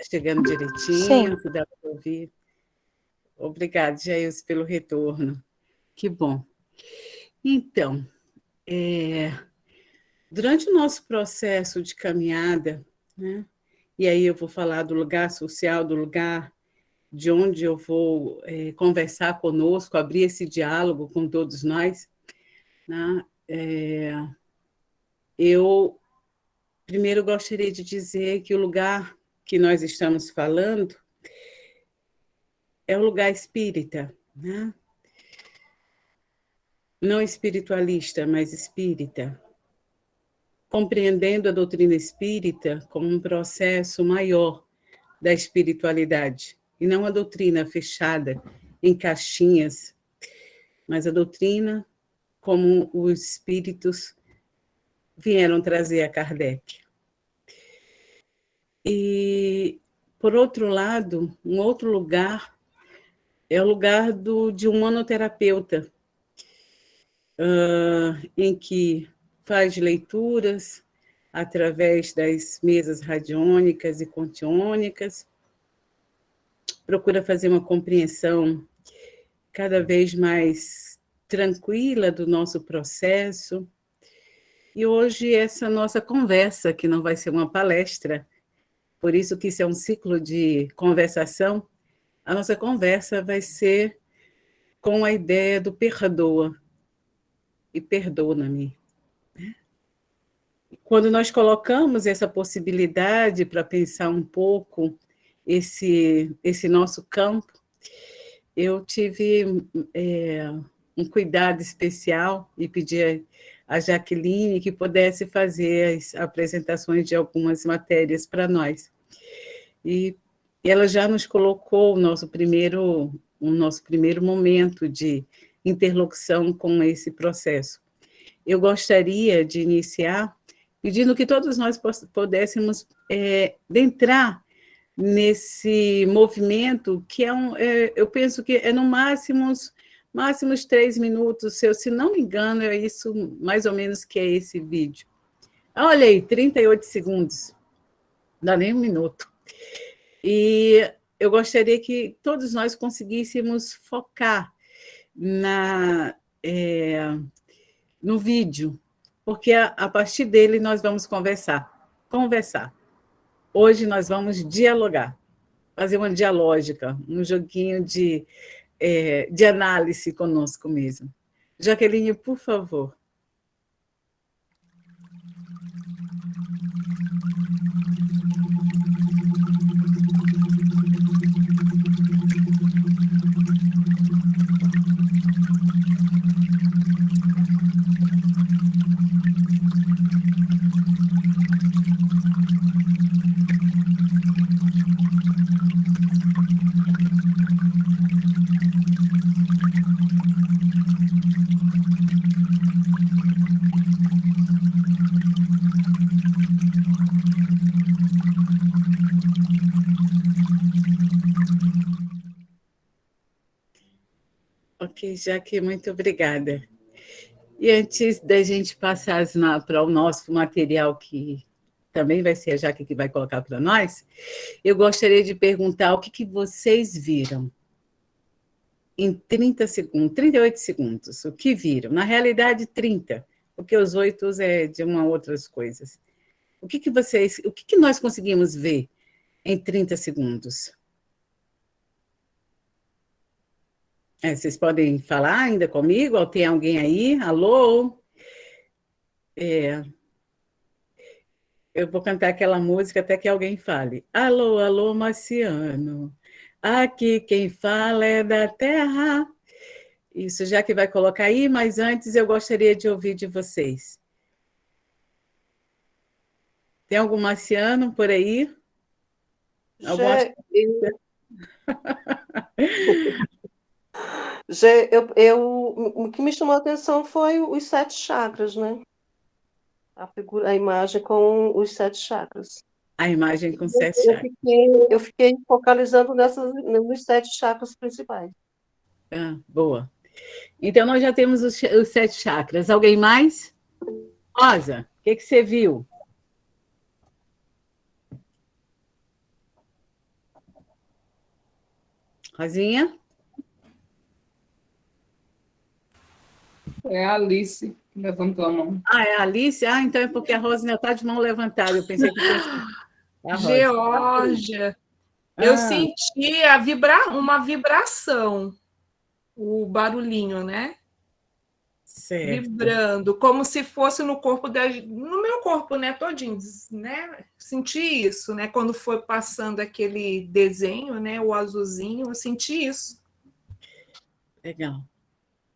chegando Sim. direitinho, se dá para ouvir. Obrigada, Jailson, pelo retorno. Que bom. Então, durante o nosso processo de caminhada, né, e aí eu vou falar do lugar social, do lugar de onde eu vou conversar conosco, abrir esse diálogo com todos nós, né, eu primeiro gostaria de dizer que o lugar que nós estamos falando é o lugar espírita, né? Não espiritualista, mas espírita, compreendendo a doutrina espírita como um processo maior da espiritualidade, e não a doutrina fechada em caixinhas, mas a doutrina como os espíritos vieram trazer a Kardec. E, por outro lado, um outro lugar é o lugar de um manoterapeuta, em que faz leituras através das mesas radiônicas e contiônicas, procura fazer uma compreensão cada vez mais tranquila do nosso processo. E hoje essa nossa conversa, que não vai ser uma palestra, por isso que isso é um ciclo de conversação, a nossa conversa vai ser com a ideia do perdoa e perdona-me. Quando nós colocamos essa possibilidade para pensar um pouco esse nosso campo, eu tive um cuidado especial e pedi a Jaqueline que pudesse fazer as apresentações de algumas matérias para nós. E ela já nos colocou o nosso primeiro momento de interlocução com esse processo. Eu gostaria de iniciar pedindo que todos nós pudéssemos entrar nesse movimento, que eu penso que é no máximos 3 minutos, se não me engano, é isso mais ou menos que é esse vídeo. Olha aí, 38 segundos, não dá nem um minuto. E eu gostaria que todos nós conseguíssemos focar no vídeo, porque a partir dele nós vamos conversar. Hoje nós vamos dialogar, fazer uma dialógica, um joguinho de análise conosco mesmo. Jaqueline, por favor. Ok, Jaque, muito obrigada. E antes da gente passar para o nosso material, que também vai ser a Jaque que vai colocar para nós, eu gostaria de perguntar o que vocês viram em 30 segundos, 38 segundos. O que viram? Na realidade, 30, porque os 8 é de outras coisas. O que nós conseguimos ver em 30 segundos? Vocês podem falar ainda comigo? Ou tem alguém aí? Alô? Eu vou cantar aquela música até que alguém fale. Alô, alô, Marciano. Aqui quem fala é da terra. Isso, já que vai colocar aí, mas antes eu gostaria de ouvir de vocês. Tem algum marciano por aí? Gê, o que me chamou a atenção foi os 7 chakras, né? A imagem com os 7 chakras. A imagem com 7 chakras. Eu fiquei focalizando nos 7 chakras principais. Boa. Então, nós já temos os 7 chakras. Alguém mais? Rosa, o que você viu? Rosinha? É a Alice que levantou a mão. Ah, é a Alice? Ah, então é porque a Rosa ainda está de mão levantada. Eu pensei que tinha sido a Rosa. Geórgia, eu Ah, senti uma vibração, o barulhinho, né? certo. Vibrando, como se fosse no meu corpo, né, todinho, né? Senti isso, né? Quando foi passando aquele desenho, né, o azulzinho, eu senti isso. Legal.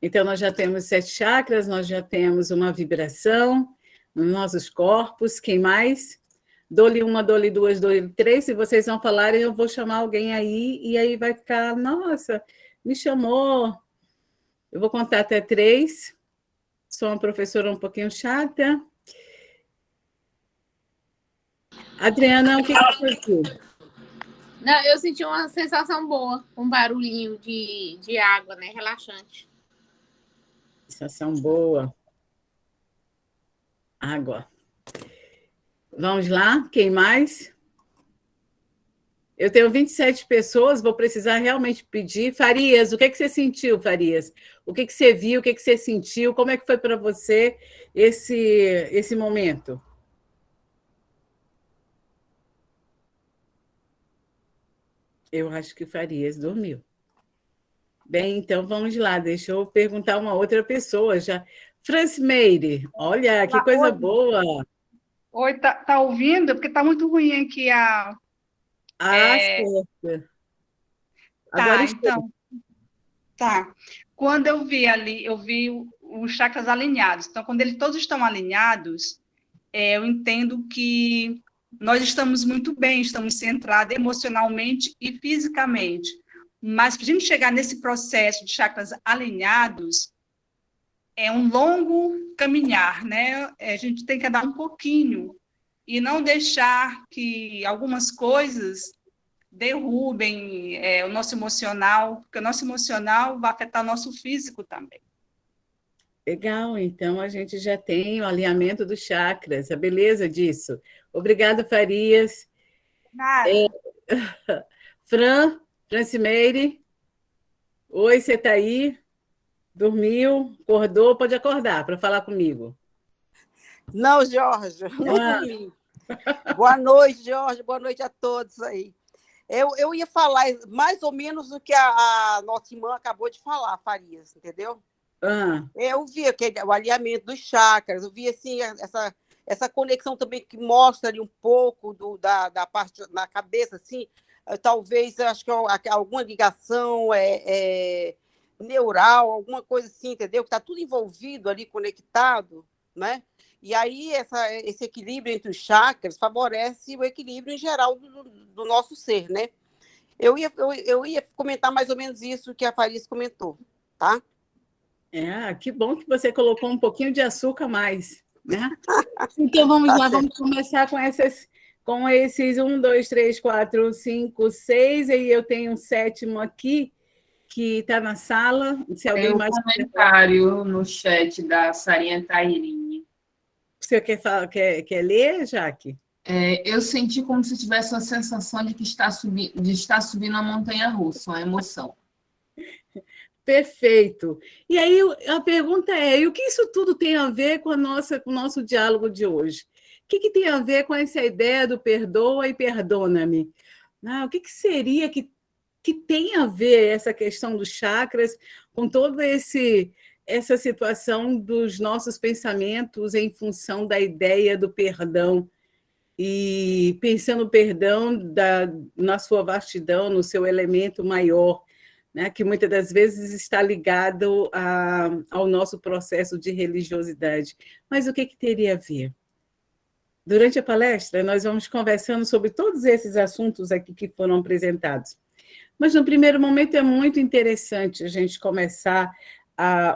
Então, nós já temos 7 chakras, nós já temos uma vibração nos nossos corpos. Quem mais? Dou-lhe uma, dou-lhe duas, dou-lhe três. Se vocês não falarem, eu vou chamar alguém aí, e aí vai ficar, nossa, me chamou. Eu vou contar até 3. Sou uma professora um pouquinho chata. Adriana, o que você viu? Não, eu senti uma sensação boa, um barulhinho de água, né? Relaxante. Sensação boa. Água. Vamos lá, quem mais? Eu tenho 27 pessoas, vou precisar realmente pedir. Farias, o que você sentiu, Farias? O que você viu, o que você sentiu? Como é que foi para você esse momento? Eu acho que o Farias dormiu. Bem, então vamos lá, deixa eu perguntar uma outra pessoa já. Francimeire, olha, que coisa Oi, boa. oi, tá ouvindo? Porque tá muito ruim aqui a. Ah, certo. Agora Tá, estou. então, tá. Quando eu vi ali, eu vi os chakras alinhados. Então, quando eles todos estão alinhados, eu entendo que nós estamos muito bem, estamos centrados emocionalmente e fisicamente. Mas para a gente chegar nesse processo de chakras alinhados, é um longo caminhar, né? A gente tem que andar um pouquinho e não deixar que algumas coisas derrubem o nosso emocional, porque o nosso emocional vai afetar o nosso físico também. Legal, então a gente já tem o alinhamento dos chakras, a beleza disso. Obrigada, Farias. Nada. Francimeire, oi, você está aí? Dormiu? Acordou? Pode acordar para falar comigo. Não, Jorge, não dormi. Boa noite, Jorge, boa noite a todos aí. Eu ia falar mais ou menos o que a nossa irmã acabou de falar, Farias, entendeu? Eu vi o alinhamento dos chakras, eu vi assim, essa conexão também que mostra ali um pouco da parte na cabeça, assim, talvez, acho que alguma ligação neural, alguma coisa assim, entendeu? Que está tudo envolvido ali, conectado, né? E aí esse equilíbrio entre os chakras favorece o equilíbrio em geral do nosso ser, né? Eu ia comentar mais ou menos isso que a Farias comentou, tá? Que bom que você colocou um pouquinho de açúcar a mais, né? Então vamos lá, vamos começar com esses 1, 2, 3, 4, 5, 6, e eu tenho um 7º aqui que está na sala. Se alguém Tem um mais comentário no chat da Sarinha Tairine. Você quer ler, Jaque? Eu senti como se tivesse uma sensação de estar subindo uma montanha-russa, uma emoção. Perfeito. E aí a pergunta é: e o que isso tudo tem a ver com o nosso diálogo de hoje? O que tem a ver com essa ideia do perdoa e perdona-me? O que seria que tem a ver essa questão dos chakras com toda essa situação dos nossos pensamentos em função da ideia do perdão? E pensando o perdão na sua vastidão, no seu elemento maior, né, que muitas das vezes está ligado ao nosso processo de religiosidade. Mas o que teria a ver? Durante a palestra, nós vamos conversando sobre todos esses assuntos aqui que foram apresentados. Mas, no primeiro momento, é muito interessante a gente começar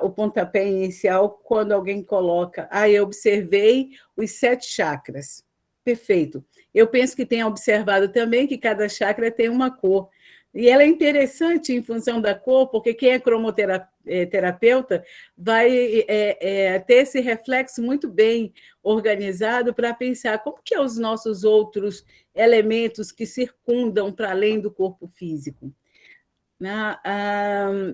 o pontapé inicial quando alguém coloca: eu observei os 7 chakras. Perfeito. Eu penso que tenha observado também que cada chakra tem uma cor. E ela é interessante em função da cor, porque quem é cromoterapeuta vai ter esse reflexo muito bem organizado para pensar como que os nossos outros elementos que circundam para além do corpo físico. né?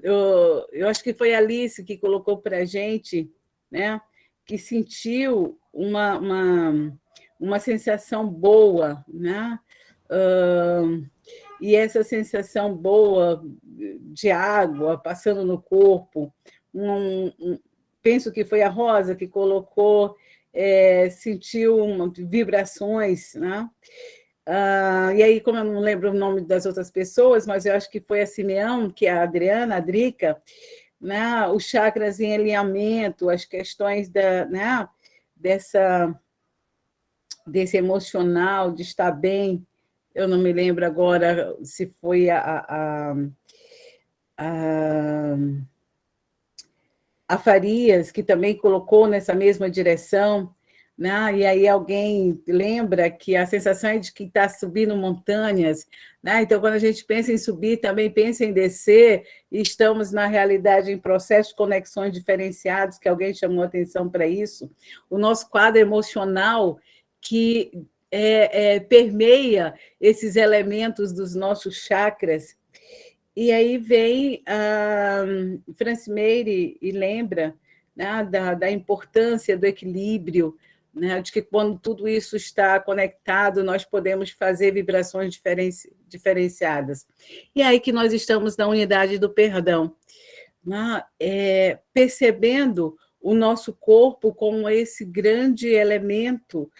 Eu acho que foi a Alice que colocou para a gente, né? Que sentiu uma sensação boa, né? E essa sensação boa de água passando no corpo, penso que foi a Rosa que colocou, sentiu vibrações, né? E aí, como eu não lembro o nome das outras pessoas, mas eu acho que foi a Simeão, que é a Adriana, a Drica, né? Os chakras em alinhamento, as questões né? Desse emocional, de estar bem. Eu não me lembro agora se foi a Farias, que também colocou nessa mesma direção, né? E aí alguém lembra que a sensação é de que está subindo montanhas, né? Então, quando a gente pensa em subir, também pensa em descer, e estamos, na realidade, em processo de conexões diferenciados, que alguém chamou atenção para isso. O nosso quadro emocional, que permeia esses elementos dos nossos chakras. E aí vem a Francimeire e lembra, né, da importância do equilíbrio, né, de que quando tudo isso está conectado, nós podemos fazer vibrações diferenciadas. E aí que nós estamos na unidade do perdão, né, percebendo o nosso corpo como esse grande elemento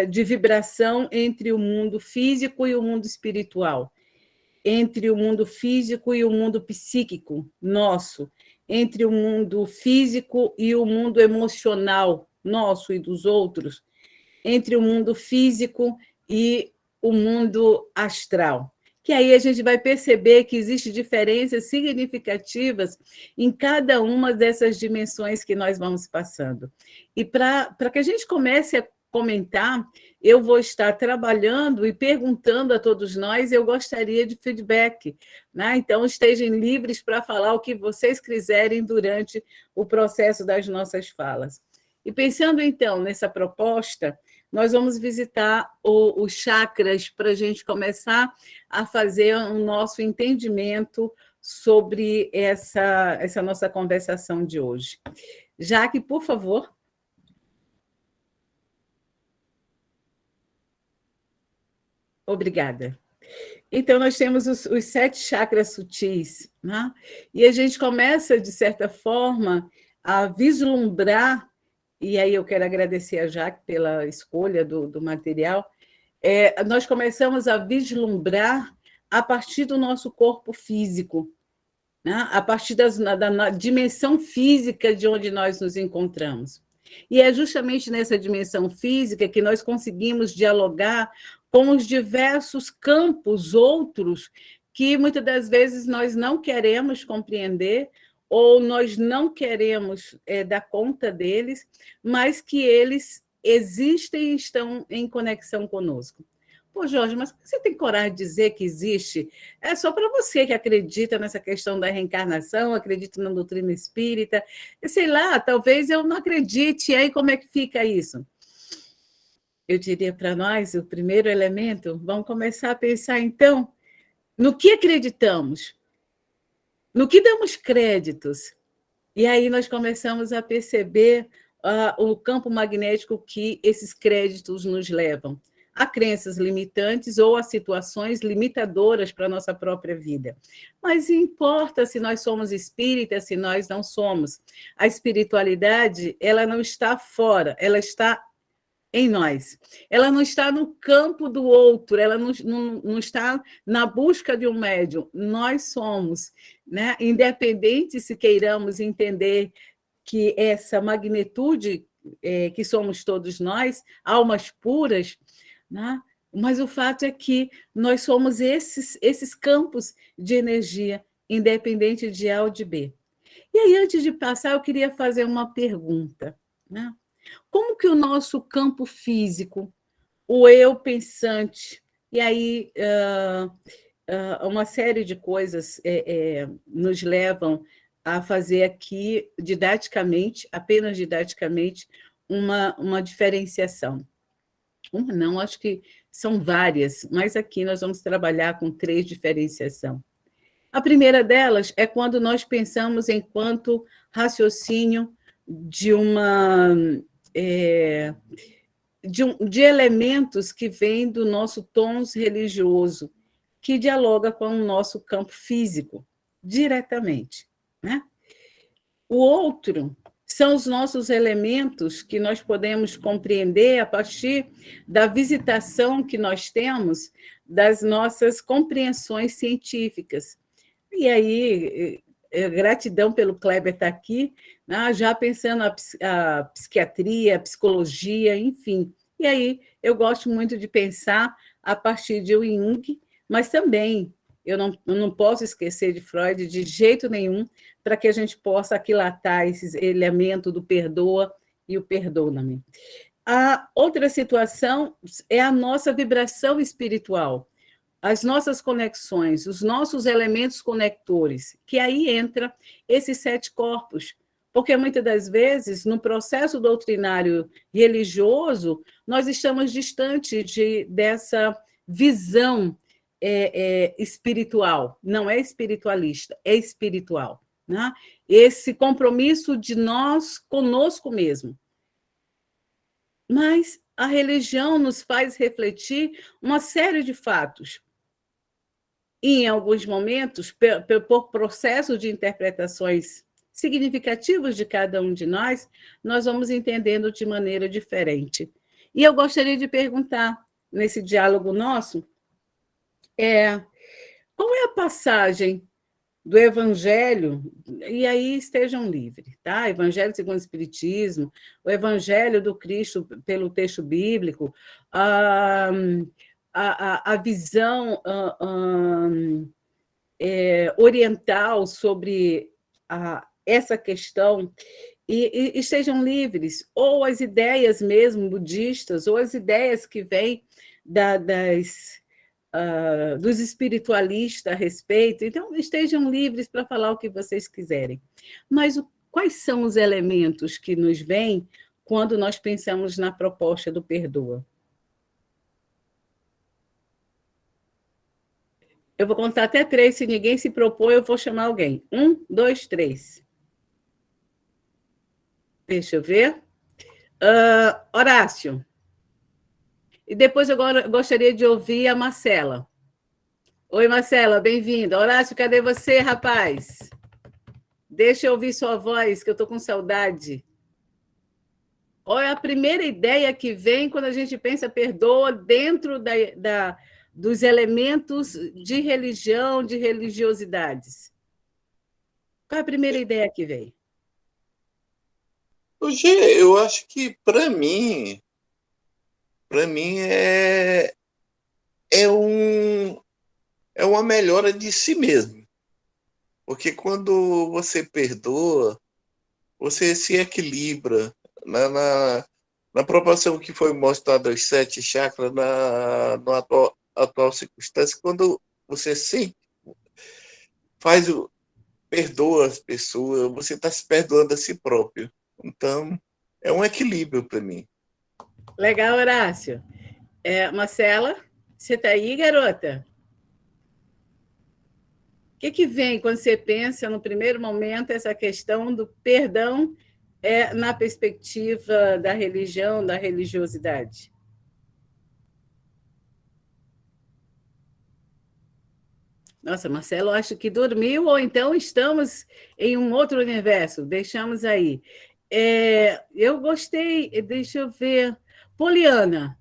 de vibração entre o mundo físico e o mundo espiritual, entre o mundo físico e o mundo psíquico nosso, entre o mundo físico e o mundo emocional nosso e dos outros, entre o mundo físico e o mundo astral. Que aí a gente vai perceber que existem diferenças significativas em cada uma dessas dimensões que nós vamos passando. E para que a gente comece a comentar, eu vou estar trabalhando e perguntando a todos nós, eu gostaria de feedback, né? Então, estejam livres para falar o que vocês quiserem durante o processo das nossas falas. E pensando, então, nessa proposta, nós vamos visitar os chakras para a gente começar a fazer o nosso entendimento sobre essa nossa conversação de hoje. Jaque, por favor. Obrigada. Então, nós temos os 7 chakras sutis, né? E a gente começa, de certa forma, a vislumbrar, e aí eu quero agradecer a Jaque pela escolha do material, nós começamos a vislumbrar a partir do nosso corpo físico, né? A partir da dimensão física de onde nós nos encontramos. E é justamente nessa dimensão física que nós conseguimos dialogar com os diversos campos outros que muitas das vezes nós não queremos compreender ou nós não queremos dar conta deles, mas que eles existem e estão em conexão conosco. Pô, Jorge, mas você tem coragem de dizer que existe? É só para você que acredita nessa questão da reencarnação, acredita na doutrina espírita, sei lá, talvez eu não acredite, e aí como é que fica isso? Eu diria para nós, o primeiro elemento, vamos começar a pensar, então, no que acreditamos, no que damos créditos. E aí nós começamos a perceber o campo magnético que esses créditos nos levam a crenças limitantes ou a situações limitadoras para a nossa própria vida. Mas importa se nós somos espíritas, se nós não somos. A espiritualidade, ela não está fora, ela está em nós. Ela não está no campo do outro, ela não está na busca de um médium. Nós somos, né? Independente se queiramos entender que essa magnitude que somos todos nós, almas puras, né? Mas o fato é que nós somos esses campos de energia, independente de A ou de B. E aí, antes de passar, eu queria fazer uma pergunta, né? Como que o nosso campo físico, o eu pensante, e aí uma série de coisas nos levam a fazer aqui, didaticamente, apenas didaticamente, uma diferenciação. Uma não, acho que são várias, mas aqui nós vamos trabalhar com 3 diferenciações. A primeira delas é quando nós pensamos enquanto raciocínio de de elementos que vêm do nosso tons religioso, que dialoga com o nosso campo físico, diretamente, né? O outro são os nossos elementos que nós podemos compreender a partir da visitação que nós temos das nossas compreensões científicas. E aí, gratidão pelo Kleber estar aqui, né, já pensando a psiquiatria, a psicologia, enfim. E aí, eu gosto muito de pensar a partir de Jung, mas também eu não posso esquecer de Freud de jeito nenhum, para que a gente possa aquilatar esses elementos do perdoa e o perdona-me. A outra situação é a nossa vibração espiritual, as nossas conexões, os nossos elementos conectores, que aí entra esses 7 corpos, porque muitas das vezes, no processo doutrinário religioso, nós estamos distantes dessa visão espiritual, não é espiritualista, é espiritual, né? Esse compromisso de nós conosco mesmo. Mas a religião nos faz refletir uma série de fatos. E, em alguns momentos, por processo de interpretações significativos de cada um de nós vamos entendendo de maneira diferente. E eu gostaria de perguntar, nesse diálogo nosso, qual é a passagem do Evangelho, e aí estejam livres, tá? Evangelho segundo o Espiritismo, o Evangelho do Cristo pelo texto bíblico, a visão oriental sobre essa questão, e estejam livres, ou as ideias mesmo budistas, ou as ideias que vêm dos espiritualistas a respeito. Então, estejam livres para falar o que vocês quiserem. Mas quais são os elementos que nos vêm quando nós pensamos na proposta do perdoa? Eu vou contar até 3, se ninguém se propor, eu vou chamar alguém. 1, 2, 3. Deixa eu ver. Horácio. E depois eu gostaria de ouvir a Marcela. Oi, Marcela, bem-vinda. Horácio, cadê você, rapaz? Deixa eu ouvir sua voz, que eu estou com saudade. Olha a primeira ideia que vem quando a gente pensa perdoa dentro dos elementos de religião, de religiosidades. Qual é a primeira ideia que vem? Hoje, eu acho que, para mim é uma melhora de si mesmo. Porque quando você perdoa, você se equilibra na proporção que foi mostrada aos 7 chakras na atual circunstância. Quando você perdoa as pessoas, você está se perdoando a si próprio. Então, é um equilíbrio para mim. Legal, Horácio. Marcela, você está aí, garota? O que vem quando você pensa, no primeiro momento, essa questão do perdão na perspectiva da religião, da religiosidade? Nossa, Marcelo, acho que dormiu, ou então estamos em um outro universo. Deixamos aí. Eu gostei, deixa eu ver. Poliana.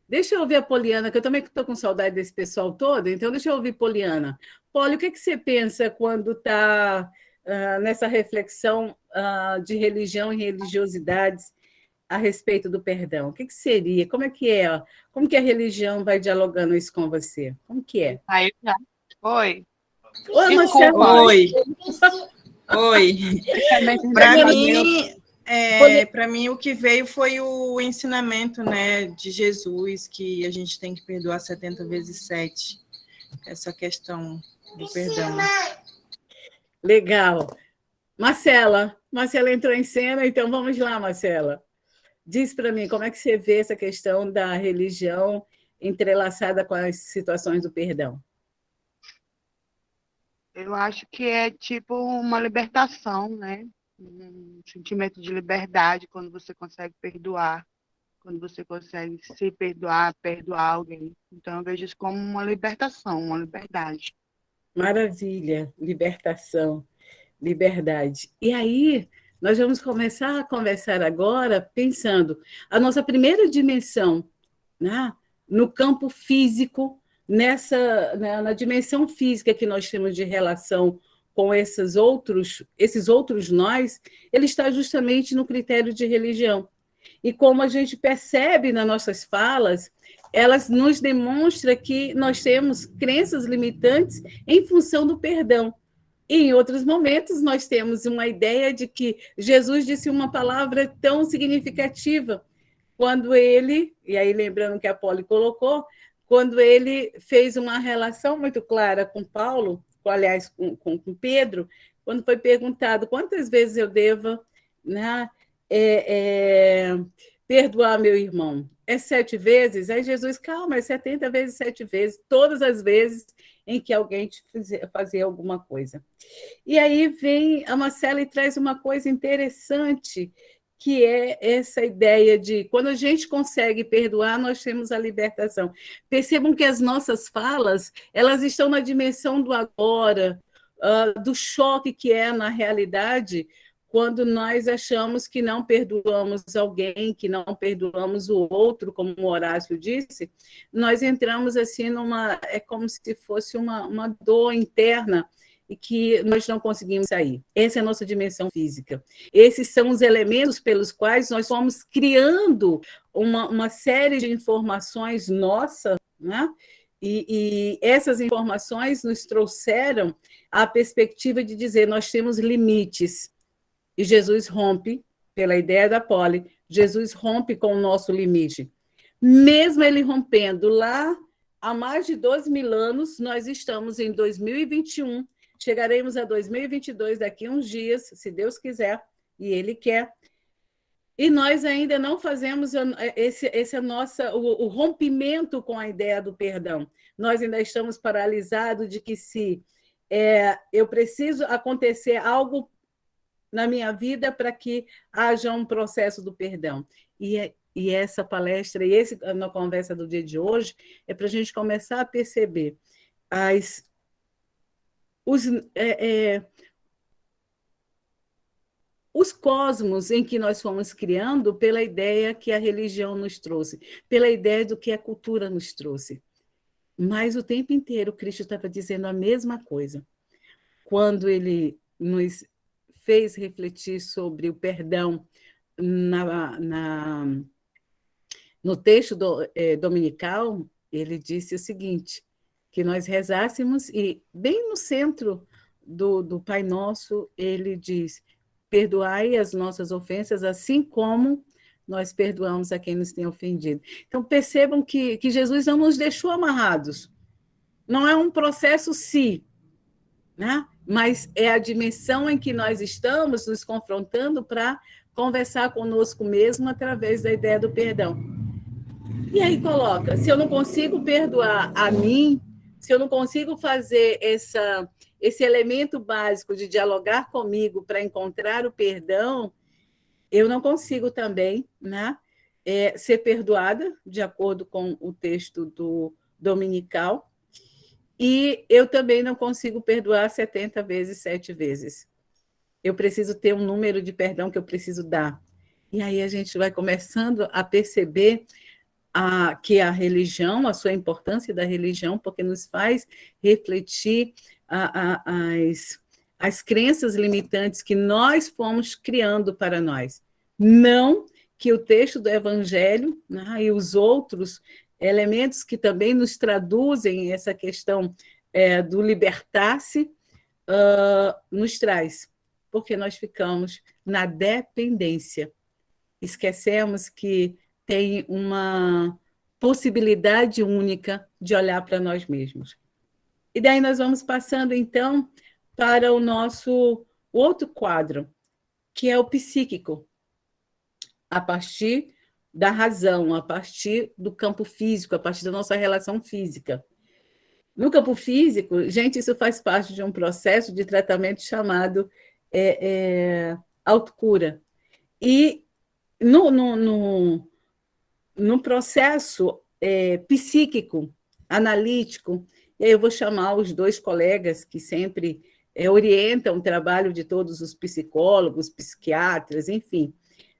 Deixa eu ouvir a Poliana, que eu também estou com saudade desse pessoal todo, então deixa eu ouvir Poliana. Poli, o que você pensa quando está nessa reflexão de religião e religiosidades a respeito do perdão? O que seria? Como é que é? Como que a religião vai dialogando isso com você? Como que é? Aí já. Oi. Oi, Desculpa. Oi. Para mim, o que veio foi o ensinamento, né, de Jesus, que a gente tem que perdoar 70 vezes 7. Essa questão do perdão. Legal. Marcela entrou em cena, então vamos lá, Marcela. Diz para mim, como é que você vê essa questão da religião entrelaçada com as situações do perdão? Eu acho que é tipo uma libertação, né? Um sentimento de liberdade quando você consegue perdoar, quando você consegue se perdoar, perdoar alguém. Então, eu vejo isso como uma libertação, uma liberdade. Maravilha, libertação, liberdade. E aí, nós vamos começar a conversar agora pensando a nossa primeira dimensão, né? No campo físico, na dimensão física que nós temos de relação com esses outros nós, ele está justamente no critério de religião. E como a gente percebe nas nossas falas, elas nos demonstram que nós temos crenças limitantes em função do perdão. E em outros momentos, nós temos uma ideia de que Jesus disse uma palavra tão significativa quando ele, e aí lembrando que a Poli colocou, quando ele fez uma relação muito clara com Paulo, aliás, com Pedro, quando foi perguntado quantas vezes eu devo, né, perdoar meu irmão. É 7 vezes? Aí Jesus, calma, é 70 vezes 7 vezes, todas as vezes em que alguém te fazia alguma coisa. E aí vem a Marcela e traz uma coisa interessante, que é essa ideia de quando a gente consegue perdoar, nós temos a libertação. Percebam que as nossas falas, elas estão na dimensão do agora, do choque que é na realidade, quando nós achamos que não perdoamos alguém, que não perdoamos o outro, como o Horácio disse, nós entramos assim é como se fosse uma dor interna e que nós não conseguimos sair. Essa é a nossa dimensão física. Esses são os elementos pelos quais nós fomos criando uma série de informações nossa, né? E essas informações nos trouxeram a perspectiva de dizer nós temos limites. E Jesus rompe, pela ideia da Poli, Jesus rompe com o nosso limite. Mesmo ele rompendo lá há mais de 12.000 anos, nós estamos em 2021, chegaremos a 2022 daqui a uns dias, se Deus quiser, e Ele quer. E nós ainda não fazemos o rompimento com a ideia do perdão. Nós ainda estamos paralisados de que se eu preciso acontecer algo na minha vida para que haja um processo do perdão. E essa palestra, na conversa do dia de hoje, é para a gente começar a perceber os cosmos em que nós fomos criando pela ideia que a religião nos trouxe, pela ideia do que a cultura nos trouxe. Mas o tempo inteiro Cristo estava dizendo a mesma coisa. Quando ele nos fez refletir sobre o perdão no texto dominical, ele disse o seguinte, que nós rezássemos, e bem no centro do Pai Nosso, ele diz, perdoai as nossas ofensas, assim como nós perdoamos a quem nos tem ofendido. Então, percebam que Jesus não nos deixou amarrados. Não é um processo né? Mas é a dimensão em que nós estamos nos confrontando para conversar conosco mesmo através da ideia do perdão. E aí coloca, se eu não consigo perdoar a mim, se eu não consigo fazer esse elemento básico de dialogar comigo para encontrar o perdão, eu não consigo também, né, ser perdoada, de acordo com o texto do dominical, e eu também não consigo perdoar 70 vezes, 7 vezes. Eu preciso ter um número de perdão que eu preciso dar. E aí a gente vai começando a perceber que a religião, a sua importância da religião, porque nos faz refletir as crenças limitantes que nós fomos criando para nós. Não que o texto do Evangelho, né, e os outros elementos que também nos traduzem essa questão do libertar-se, nos traz, porque nós ficamos na dependência. Esquecemos que tem uma possibilidade única de olhar para nós mesmos. E daí nós vamos passando, então, para o nosso outro quadro, que é o psíquico, a partir da razão, a partir do campo físico, a partir da nossa relação física. No campo físico, gente, isso faz parte de um processo de tratamento chamado autocura. E no processo psíquico, analítico, e aí eu vou chamar os dois colegas que sempre orientam o trabalho de todos os psicólogos, psiquiatras, enfim.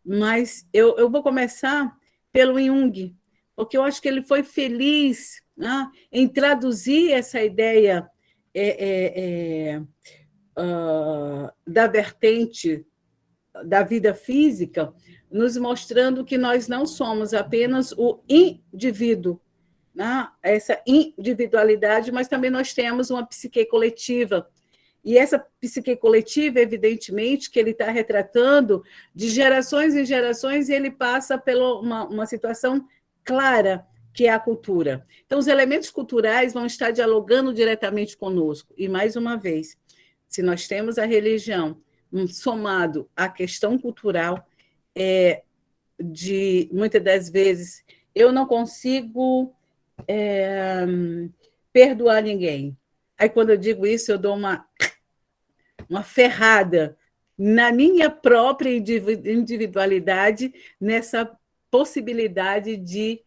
Mas eu vou começar pelo Jung, porque eu acho que ele foi feliz, né, em traduzir essa ideia da vertente da vida física, nos mostrando que nós não somos apenas o indivíduo, né? Essa individualidade, mas também nós temos uma psique coletiva. E essa psique coletiva, evidentemente, que ele está retratando de gerações em gerações, e ele passa por uma situação clara, que é a cultura. Então, os elementos culturais vão estar dialogando diretamente conosco. E, mais uma vez, se nós temos a religião somado à questão cultural, muitas das vezes, eu não consigo perdoar ninguém. Aí, quando eu digo isso, eu dou uma ferrada na minha própria individualidade, nessa possibilidade de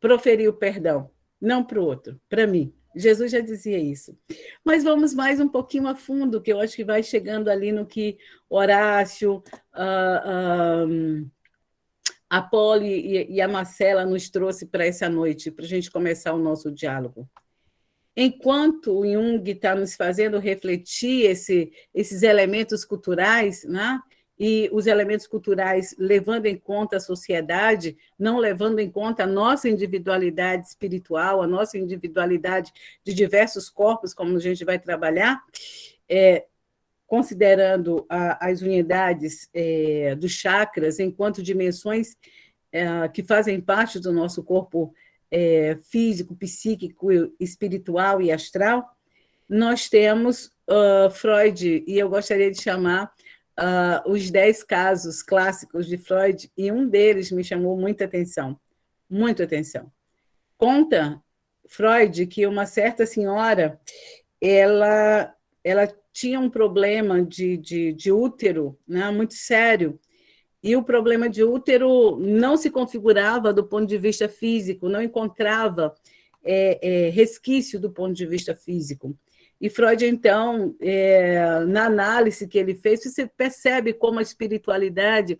proferir o perdão, não para o outro, para mim. Jesus já dizia isso. Mas vamos mais um pouquinho a fundo, que eu acho que vai chegando ali no que Horácio, a Poli e a Marcela nos trouxe para essa noite, para a gente começar o nosso diálogo. Enquanto o Jung está nos fazendo refletir esses elementos culturais, né? E os elementos culturais levando em conta a sociedade, não levando em conta a nossa individualidade espiritual, a nossa individualidade de diversos corpos, como a gente vai trabalhar, considerando as unidades dos chakras enquanto dimensões que fazem parte do nosso corpo físico, psíquico, espiritual e astral, nós temos Freud, e eu gostaria de chamar os 10 casos clássicos de Freud, e um deles me chamou muita atenção, muita atenção. Conta Freud que uma certa senhora, ela tinha um problema de útero, né, muito sério, e o problema de útero não se configurava do ponto de vista físico, não encontrava resquício do ponto de vista físico. E Freud, então, na análise que ele fez, você percebe como a espiritualidade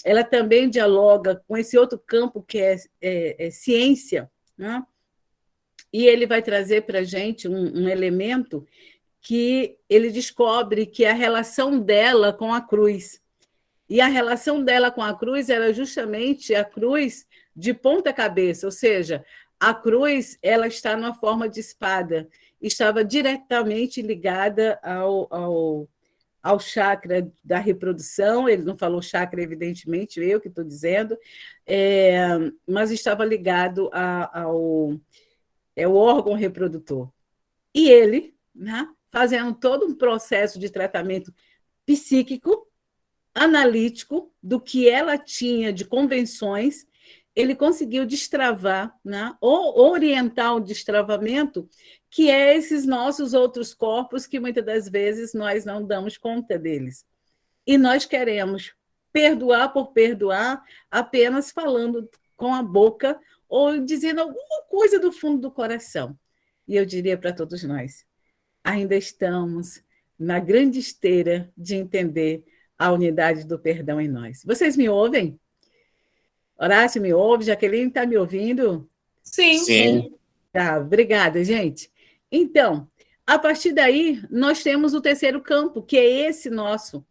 ela também dialoga com esse outro campo que é ciência, né? E ele vai trazer para a gente um elemento que ele descobre que é a relação dela com a cruz. E a relação dela com a cruz era justamente a cruz de ponta cabeça, ou seja, a cruz ela está numa forma de espada, estava diretamente ligada ao chakra da reprodução, ele não falou chakra, evidentemente, eu que estou dizendo, mas estava ligado ao órgão reprodutor. E ele, né, fazendo todo um processo de tratamento psíquico, analítico, do que ela tinha de convenções, ele conseguiu destravar, né, ou orientar o destravamento, que é esses nossos outros corpos que muitas das vezes nós não damos conta deles. E nós queremos perdoar por perdoar, apenas falando com a boca ou dizendo alguma coisa do fundo do coração. E eu diria para todos nós, ainda estamos na grande esteira de entender a unidade do perdão em nós. Vocês me ouvem? Horácio me ouve? Jaqueline está me ouvindo? Sim. Sim. Tá, obrigada, gente. Então, a partir daí, nós temos o terceiro campo, que é esse nosso.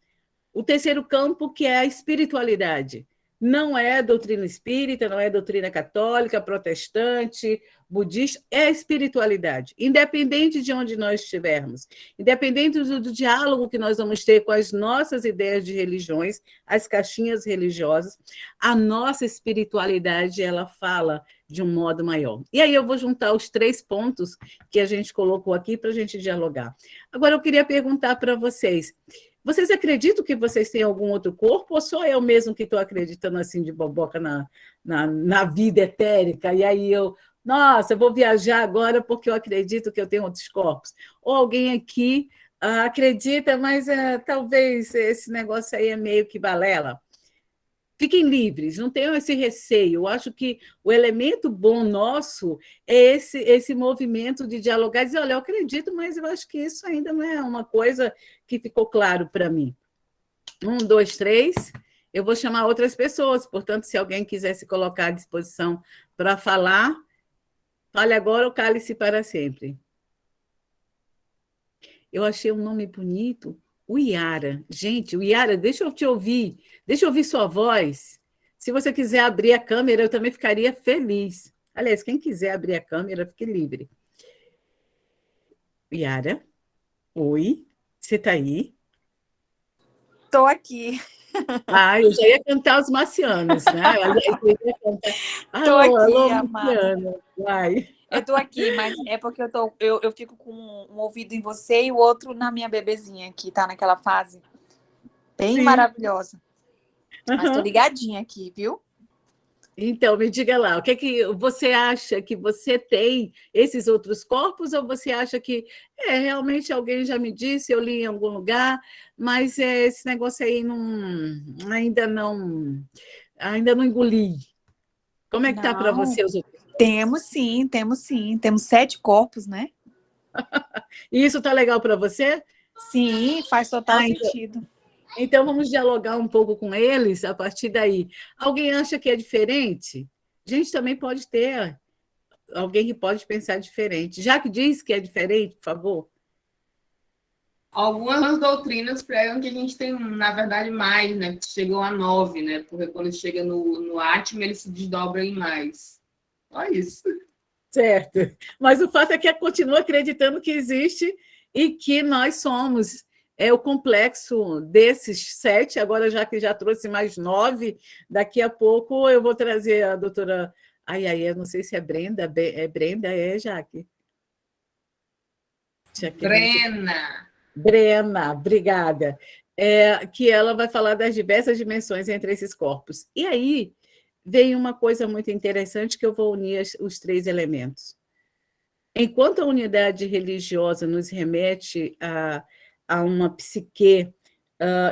O terceiro campo, que é a espiritualidade. Não é doutrina espírita, não é doutrina católica, protestante, budista, é a espiritualidade. Independente de onde nós estivermos, independente do diálogo que nós vamos ter com as nossas ideias de religiões, as caixinhas religiosas, a nossa espiritualidade, ela fala de um modo maior. E aí eu vou juntar os 3 pontos que a gente colocou aqui para a gente dialogar. Agora, eu queria perguntar para vocês, vocês acreditam que vocês têm algum outro corpo ou só eu mesmo que estou acreditando assim de boboca na vida etérica? E aí eu Nossa, eu vou viajar agora porque eu acredito que eu tenho outros corpos. Ou alguém aqui acredita, mas talvez esse negócio aí é meio que balela. Fiquem livres, não tenham esse receio. Eu acho que o elemento bom nosso é esse movimento de dialogar e dizer, olha, eu acredito, mas eu acho que isso ainda não é uma coisa que ficou claro para mim. 1, 2, 3, eu vou chamar outras pessoas, portanto, se alguém quiser se colocar à disposição para falar, fale agora ou cale-se para sempre. Eu achei um nome bonito, o Iara. Gente, o Iara, deixa eu te ouvir, deixa eu ouvir sua voz. Se você quiser abrir a câmera, eu também ficaria feliz. Aliás, quem quiser abrir a câmera, fique livre. Iara, oi, você está aí? Estou aqui. Eu já ia cantar os marcianos, né? Eu ia cantar. Estou aqui, alô, amada. Marciana, vai. Eu estou aqui, mas é porque eu fico com um ouvido em você e o outro na minha bebezinha, que está naquela fase bem maravilhosa. Mas estou ligadinha aqui, viu? Então, me diga lá, o que você acha que você tem esses outros corpos ou você acha que realmente alguém já me disse, eu li em algum lugar, mas esse negócio aí ainda não engoli. Como é que está para você os outros? Temos sim. Temos 7 corpos, né? E isso está legal para você? Sim, faz total sentido. Então, vamos dialogar um pouco com eles a partir daí. Alguém acha que é diferente? A gente também pode ter alguém que pode pensar diferente. Já que diz que é diferente, por favor. Algumas doutrinas pregam que a gente tem, na verdade, mais, né? Chegam a 9, né? Porque quando chega no Atma, ele se desdobra em mais. Só isso. Certo. Mas o fato é que continua acreditando que existe e que nós somos o complexo desses 7, agora já que já trouxe mais 9, daqui a pouco eu vou trazer a doutora... eu não sei se é Brenda, Jaque? Brena, obrigada. Que ela vai falar das diversas dimensões entre esses corpos. E aí vem uma coisa muito interessante que eu vou unir os 3 elementos. Enquanto a unidade religiosa nos remete a uma psique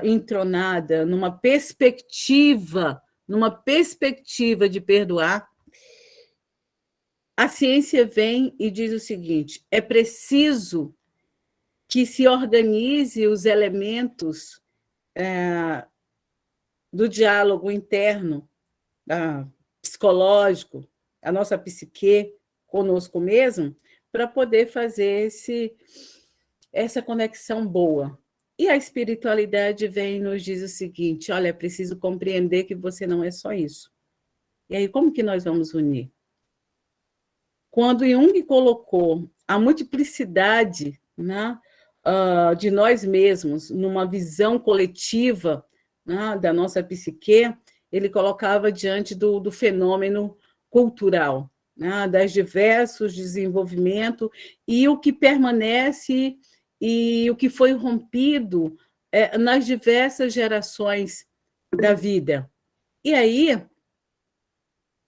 entronada numa perspectiva de perdoar, a ciência vem e diz o seguinte: é preciso que se organize os elementos do diálogo interno, psicológico, a nossa psique conosco mesmo, para poder fazer essa conexão boa. E a espiritualidade vem e nos diz o seguinte: olha, é preciso compreender que você não é só isso. E aí, como que nós vamos unir? Quando Jung colocou a multiplicidade, né, de nós mesmos numa visão coletiva, né, da nossa psique, ele colocava diante do fenômeno cultural, né, das diversos desenvolvimentos e o que permanece e o que foi rompido nas diversas gerações da vida. E aí,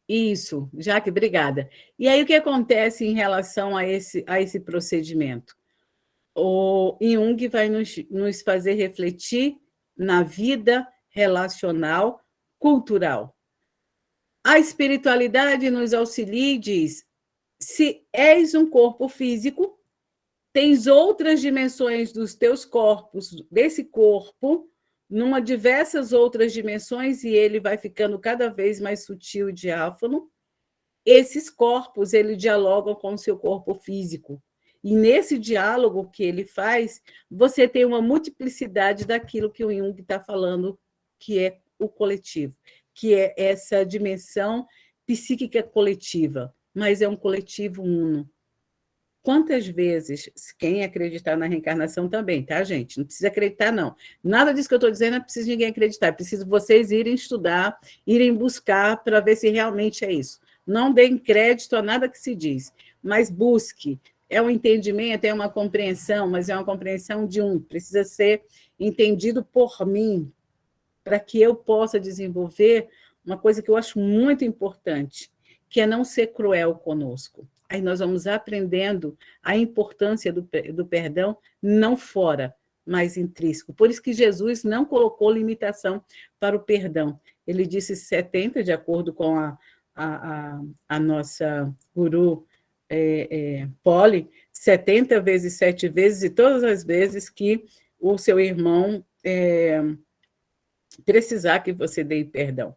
isso, Jaque, obrigada. E aí, o que acontece em relação a esse procedimento? O Jung vai nos fazer refletir na vida relacional, cultural. A espiritualidade nos auxilia e diz: se és um corpo físico, tens outras dimensões dos teus corpos, desse corpo, numa diversas outras dimensões, e ele vai ficando cada vez mais sutil e diáfano. Esses corpos, ele dialogam com o seu corpo físico. E nesse diálogo que ele faz, você tem uma multiplicidade daquilo que o Jung está falando, que é o coletivo, que é essa dimensão psíquica coletiva, mas é um coletivo uno. Quantas vezes, quem acreditar na reencarnação também, tá, gente? Não precisa acreditar, não. Nada disso que eu estou dizendo é preciso ninguém acreditar, é preciso vocês irem estudar, irem buscar para ver se realmente é isso. Não deem crédito a nada que se diz, mas busque. É um entendimento, é uma compreensão, mas é uma compreensão de precisa ser entendido por mim, para que eu possa desenvolver uma coisa que eu acho muito importante, que é não ser cruel conosco. Aí nós vamos aprendendo a importância do perdão, não fora, mas intrínseco. Por isso que Jesus não colocou limitação para o perdão. Ele disse 70, de acordo com a nossa guru Polly, 70 vezes 7 vezes, e todas as vezes que o seu irmão precisar que você dê perdão.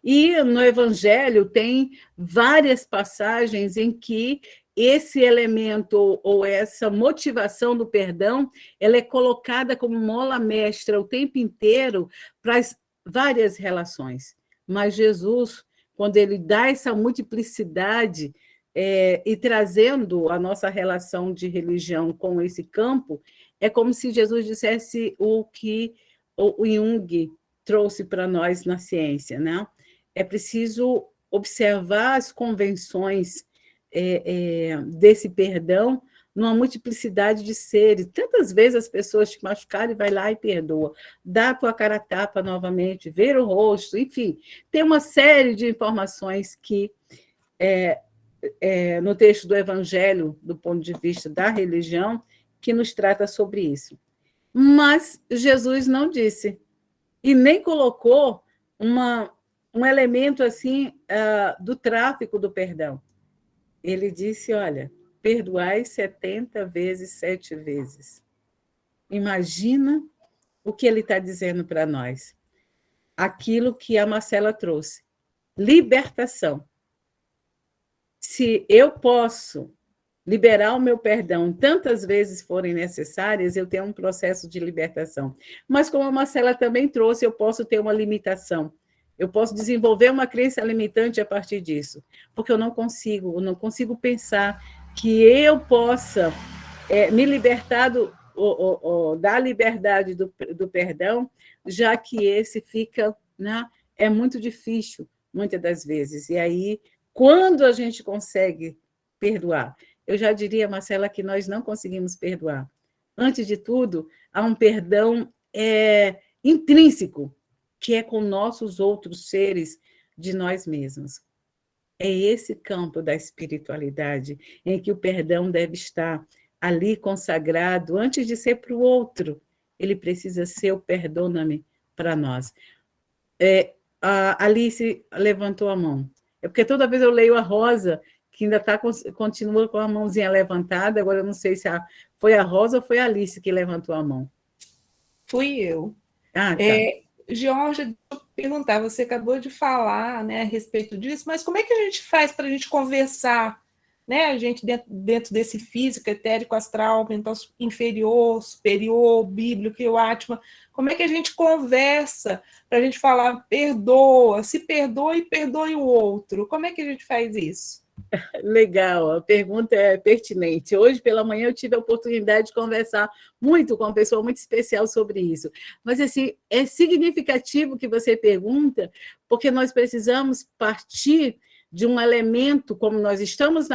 E no Evangelho tem várias passagens em que esse elemento ou essa motivação do perdão, ela é colocada como mola mestra o tempo inteiro para as várias relações. Mas Jesus, quando ele dá essa multiplicidade e trazendo a nossa relação de religião com esse campo, é como se Jesus dissesse o que o Jung trouxe para nós na ciência, né? É preciso observar as convenções desse perdão numa multiplicidade de seres. Tantas vezes as pessoas te machucaram e vai lá e perdoa. Dá a tua cara a tapa novamente, ver o rosto, enfim. Tem uma série de informações que, no texto do Evangelho, do ponto de vista da religião, que nos trata sobre isso. Mas Jesus não disse, e nem colocou um elemento assim do tráfico do perdão. Ele disse, olha, perdoai 70 vezes 7 vezes. Imagina o que ele está dizendo para nós. Aquilo que a Marcela trouxe. Libertação. Se eu posso liberar o meu perdão tantas vezes forem necessárias, eu tenho um processo de libertação. Mas como a Marcela também trouxe, eu posso ter uma limitação. Eu posso desenvolver uma crença limitante a partir disso, porque eu não consigo pensar que eu possa me libertar da liberdade do perdão, já que esse fica, né, é muito difícil, muitas das vezes. E aí, quando a gente consegue perdoar, eu já diria, Marcela, que nós não conseguimos perdoar. Antes de tudo, há um perdão intrínseco, que é com nossos outros seres de nós mesmos. É esse campo da espiritualidade em que o perdão deve estar ali consagrado, antes de ser para o outro. Ele precisa ser o perdona-me para nós. A Alice levantou a mão. É porque toda vez eu leio a Rosa, que ainda continua com a mãozinha levantada, agora eu não sei se foi a Rosa ou foi a Alice que levantou a mão. Fui eu. Ah, tá. Georgia, deixa eu perguntar, você acabou de falar, né, a respeito disso, mas como é que a gente faz para a gente conversar, né, a gente dentro desse físico, etérico, astral, mental inferior, superior, bíblico e o Atma, como é que a gente conversa para a gente falar, perdoa, se perdoa e perdoe o outro? Como é que a gente faz isso? Legal, a pergunta é pertinente. Hoje, pela manhã, eu tive a oportunidade de conversar muito com uma pessoa muito especial sobre isso. Mas, assim, é significativo que você pergunta, porque nós precisamos partir de um elemento, como nós estamos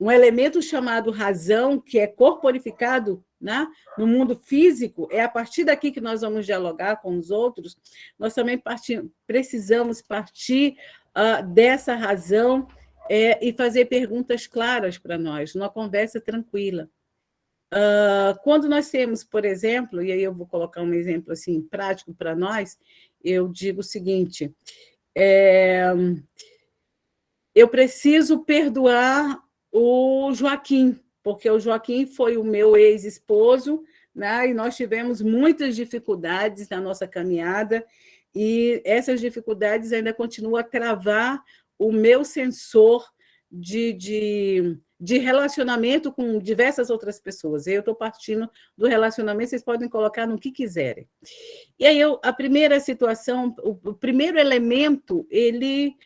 um elemento chamado razão, que é corporificado, né, no mundo físico, é a partir daqui que nós vamos dialogar com os outros. Nós também precisamos partir dessa razão e fazer perguntas claras para nós, numa conversa tranquila. Quando nós temos, por exemplo, e aí eu vou colocar um exemplo assim, prático para nós, eu digo o seguinte, eu preciso perdoar o Joaquim, porque o Joaquim foi o meu ex-esposo, né, e nós tivemos muitas dificuldades na nossa caminhada, e essas dificuldades ainda continuam a travar o meu sensor de relacionamento com diversas outras pessoas. Eu estou partindo do relacionamento, vocês podem colocar no que quiserem. E aí, a primeira situação, o primeiro elemento, ele...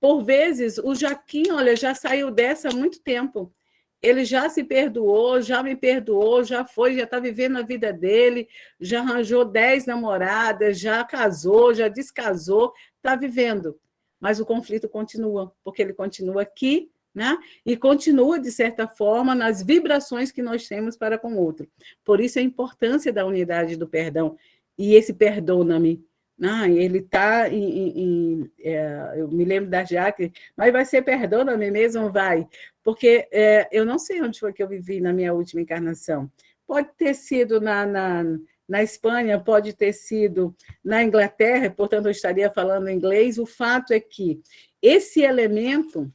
por vezes, o Joaquim, olha, já saiu dessa há muito tempo. Ele já se perdoou, já me perdoou, já está vivendo a vida dele, já arranjou 10 namoradas, já casou, já descasou, está vivendo. Mas o conflito continua, porque ele continua aqui, né? E continua, de certa forma, nas vibrações que nós temos para com o outro. Por isso a importância da unidade do perdão. E esse perdona-me, Ele está eu me lembro da Jaque, mas vai ser perdona-me mesmo, vai, porque eu não sei onde foi que eu vivi na minha última encarnação. Pode ter sido na Espanha, pode ter sido na Inglaterra, portanto, eu estaria falando inglês. O fato é que esse elemento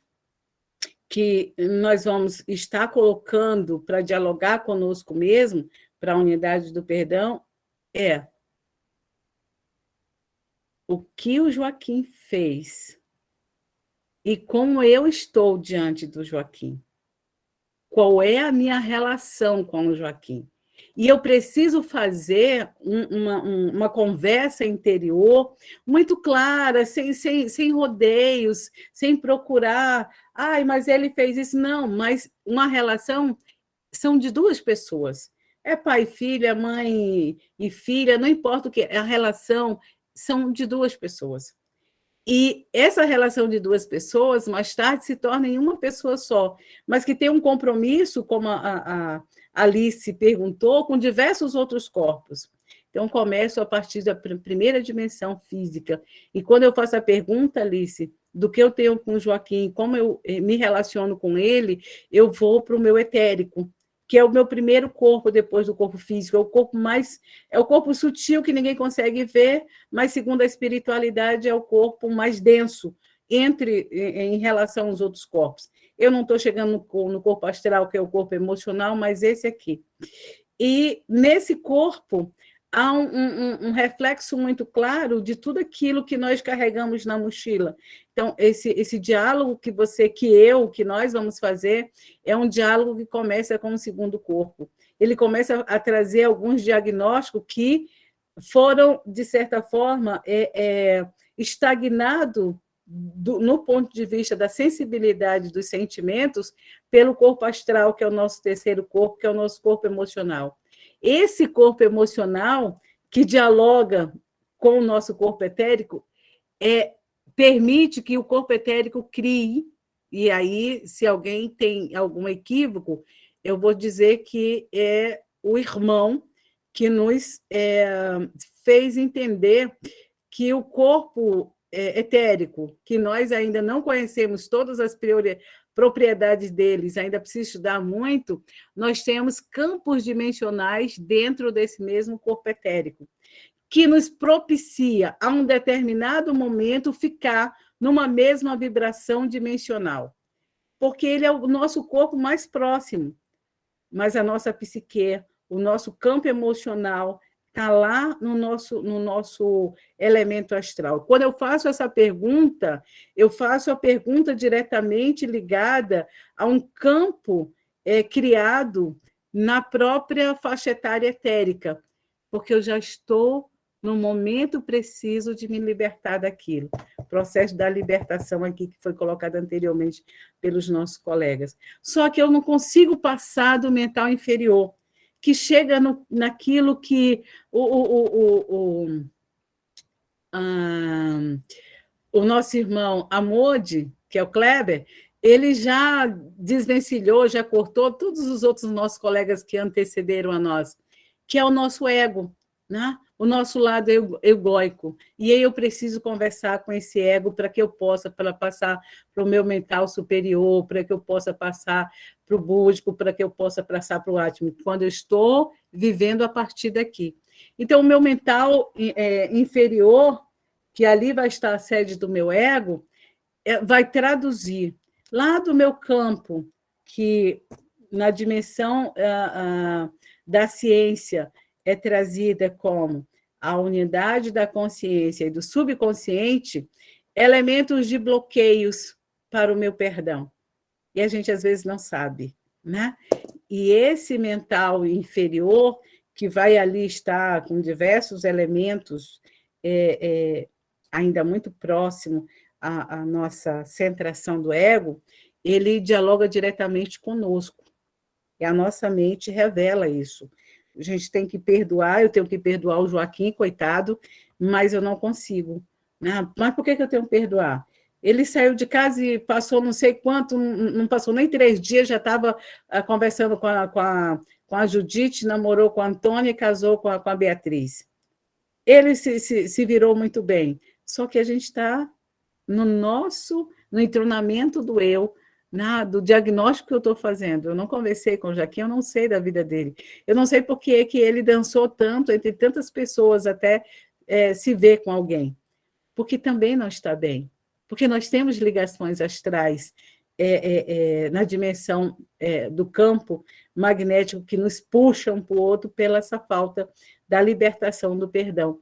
que nós vamos estar colocando para dialogar conosco mesmo, para a unidade do perdão, é o que o Joaquim fez e como eu estou diante do Joaquim. Qual é a minha relação com o Joaquim? E eu preciso fazer uma conversa interior muito clara, sem rodeios, sem procurar, mas ele fez isso. Não, mas uma relação são de duas pessoas. É pai e filha, mãe e filha, não importa o que, a relação são de duas pessoas. E essa relação de duas pessoas, mais tarde, se torna em uma pessoa só, mas que tem um compromisso, como a Alice perguntou, com diversos outros corpos. Então, começo a partir da primeira dimensão física. E quando eu faço a pergunta, Alice, do que eu tenho com o Joaquim, como eu me relaciono com ele, eu vou para o meu etérico, que é o meu primeiro corpo depois do corpo físico, é o corpo sutil que ninguém consegue ver, mas segundo a espiritualidade é o corpo mais denso em relação aos outros corpos. Eu não estou chegando no corpo astral, que é o corpo emocional, mas esse aqui. E nesse corpo há um reflexo muito claro de tudo aquilo que nós carregamos na mochila. Então, esse diálogo que nós vamos fazer, é um diálogo que começa com o segundo corpo. Ele começa a trazer alguns diagnósticos que foram, de certa forma, estagnados no ponto de vista da sensibilidade dos sentimentos pelo corpo astral, que é o nosso terceiro corpo, que é o nosso corpo emocional. Esse corpo emocional, que dialoga com o nosso corpo etérico, permite que o corpo etérico crie, e aí, se alguém tem algum equívoco, eu vou dizer que é o irmão que nos fez entender que o corpo etérico, que nós ainda não conhecemos todas as propriedades deles, ainda precisa estudar muito, nós temos campos dimensionais dentro desse mesmo corpo etérico, que nos propicia, a um determinado momento, ficar numa mesma vibração dimensional, porque ele é o nosso corpo mais próximo, mas a nossa psique, o nosso campo emocional, está lá no nosso elemento astral. Quando eu faço essa pergunta, eu faço a pergunta diretamente ligada a um campo criado na própria faixa etária etérica, porque eu já estou no momento preciso de me libertar daquilo. O processo da libertação aqui, que foi colocado anteriormente pelos nossos colegas. Só que eu não consigo passar do mental inferior, que chega naquilo que o nosso irmão Amode, que é o Kleber, ele já desvencilhou, já cortou todos os outros nossos colegas que antecederam a nós, que é o nosso ego, né? O nosso lado egóico. E aí eu preciso conversar com esse ego para que eu possa passar para o meu mental superior, para que eu possa passar para o búdico, para que eu possa passar para o átmico, quando eu estou vivendo a partir daqui. Então, o meu mental inferior, que ali vai estar a sede do meu ego, vai traduzir lá do meu campo, que na dimensão da ciência é trazida como a unidade da consciência e do subconsciente, elementos de bloqueios para o meu perdão. E a gente, às vezes, não sabe, né? E esse mental inferior, que vai ali estar com diversos elementos ainda muito próximo à nossa centração do ego, ele dialoga diretamente conosco. E a nossa mente revela isso. A gente tem que perdoar, eu tenho que perdoar o Joaquim, coitado, mas eu não consigo. Né? Mas por que eu tenho que perdoar? Ele saiu de casa e passou não sei quanto, não passou nem 3 dias, já estava conversando com a Judite, namorou com a Antônia e casou com a Beatriz. ele se virou muito bem. Só que a gente está no entronamento do eu, do diagnóstico que eu estou fazendo. Eu não conversei com o Jaquim, eu não sei da vida dele. Eu não sei por que ele dançou tanto entre tantas pessoas até se ver com alguém. Porque também não está bem. Porque nós temos ligações astrais na dimensão do campo magnético que nos puxa um para o outro pela essa falta da libertação do perdão.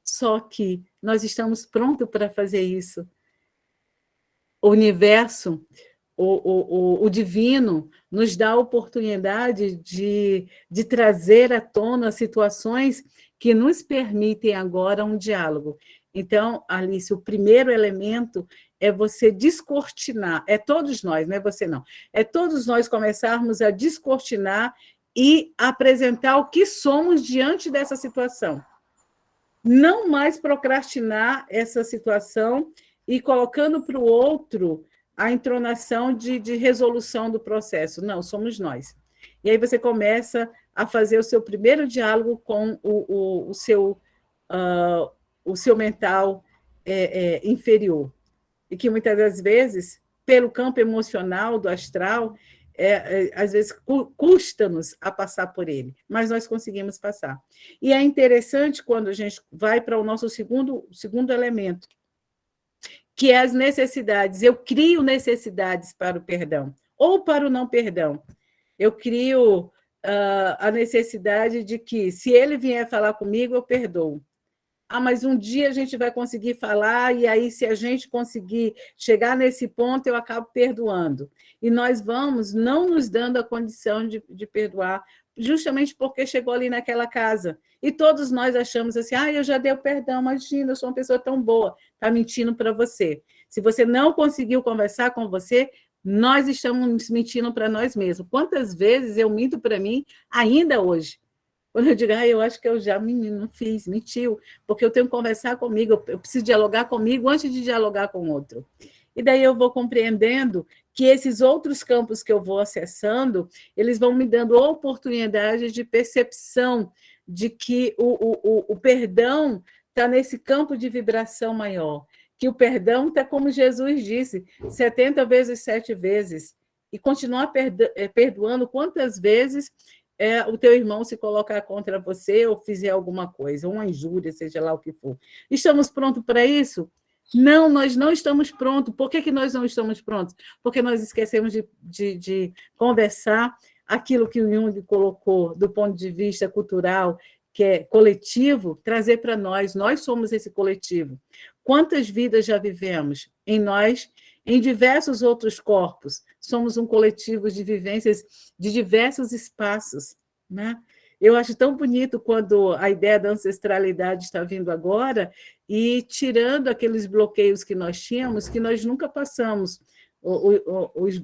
Só que nós estamos prontos para fazer isso. O universo, o divino, nos dá a oportunidade de trazer à tona situações que nos permitem agora um diálogo. Então, Alice, o primeiro elemento é você descortinar, é todos nós, não é você não, é todos nós começarmos a descortinar e apresentar o que somos diante dessa situação. Não mais procrastinar essa situação e colocando para o outro a entonação de resolução do processo. Não, somos nós. E aí você começa a fazer o seu primeiro diálogo com o seu mental inferior. E que muitas das vezes, pelo campo emocional do astral, às vezes custa-nos a passar por ele, mas nós conseguimos passar. E é interessante quando a gente vai para o nosso segundo elemento, que é as necessidades. Eu crio necessidades para o perdão, ou para o não perdão. Eu crio a necessidade de que, se ele vier falar comigo, eu perdoo. Mas um dia a gente vai conseguir falar, e aí, se a gente conseguir chegar nesse ponto, eu acabo perdoando. E nós vamos não nos dando a condição de perdoar, justamente porque chegou ali naquela casa. E todos nós achamos assim, eu já dei o perdão, imagina, eu sou uma pessoa tão boa. Está mentindo para você. Se você não conseguiu conversar com você, nós estamos mentindo para nós mesmos. Quantas vezes eu minto para mim ainda hoje? Quando eu digo, eu acho que eu já não fiz, mentiu, porque eu tenho que conversar comigo, eu preciso dialogar comigo antes de dialogar com o outro. E daí eu vou compreendendo que esses outros campos que eu vou acessando, eles vão me dando oportunidade de percepção de que o perdão está nesse campo de vibração maior, que o perdão está, como Jesus disse, 70 vezes 7 vezes, e continuar perdoando quantas vezes o teu irmão se colocar contra você ou fizer alguma coisa, uma injúria, seja lá o que for. Estamos prontos para isso? Não, nós não estamos prontos. Por que nós não estamos prontos? Porque nós esquecemos de conversar aquilo que o Jung colocou do ponto de vista cultural, que é coletivo, trazer para nós. Nós somos esse coletivo. Quantas vidas já vivemos em nós, em diversos outros corpos? Somos um coletivo de vivências de diversos espaços, né? Eu acho tão bonito quando a ideia da ancestralidade está vindo agora e tirando aqueles bloqueios que nós tínhamos, que nós nunca passamos. Os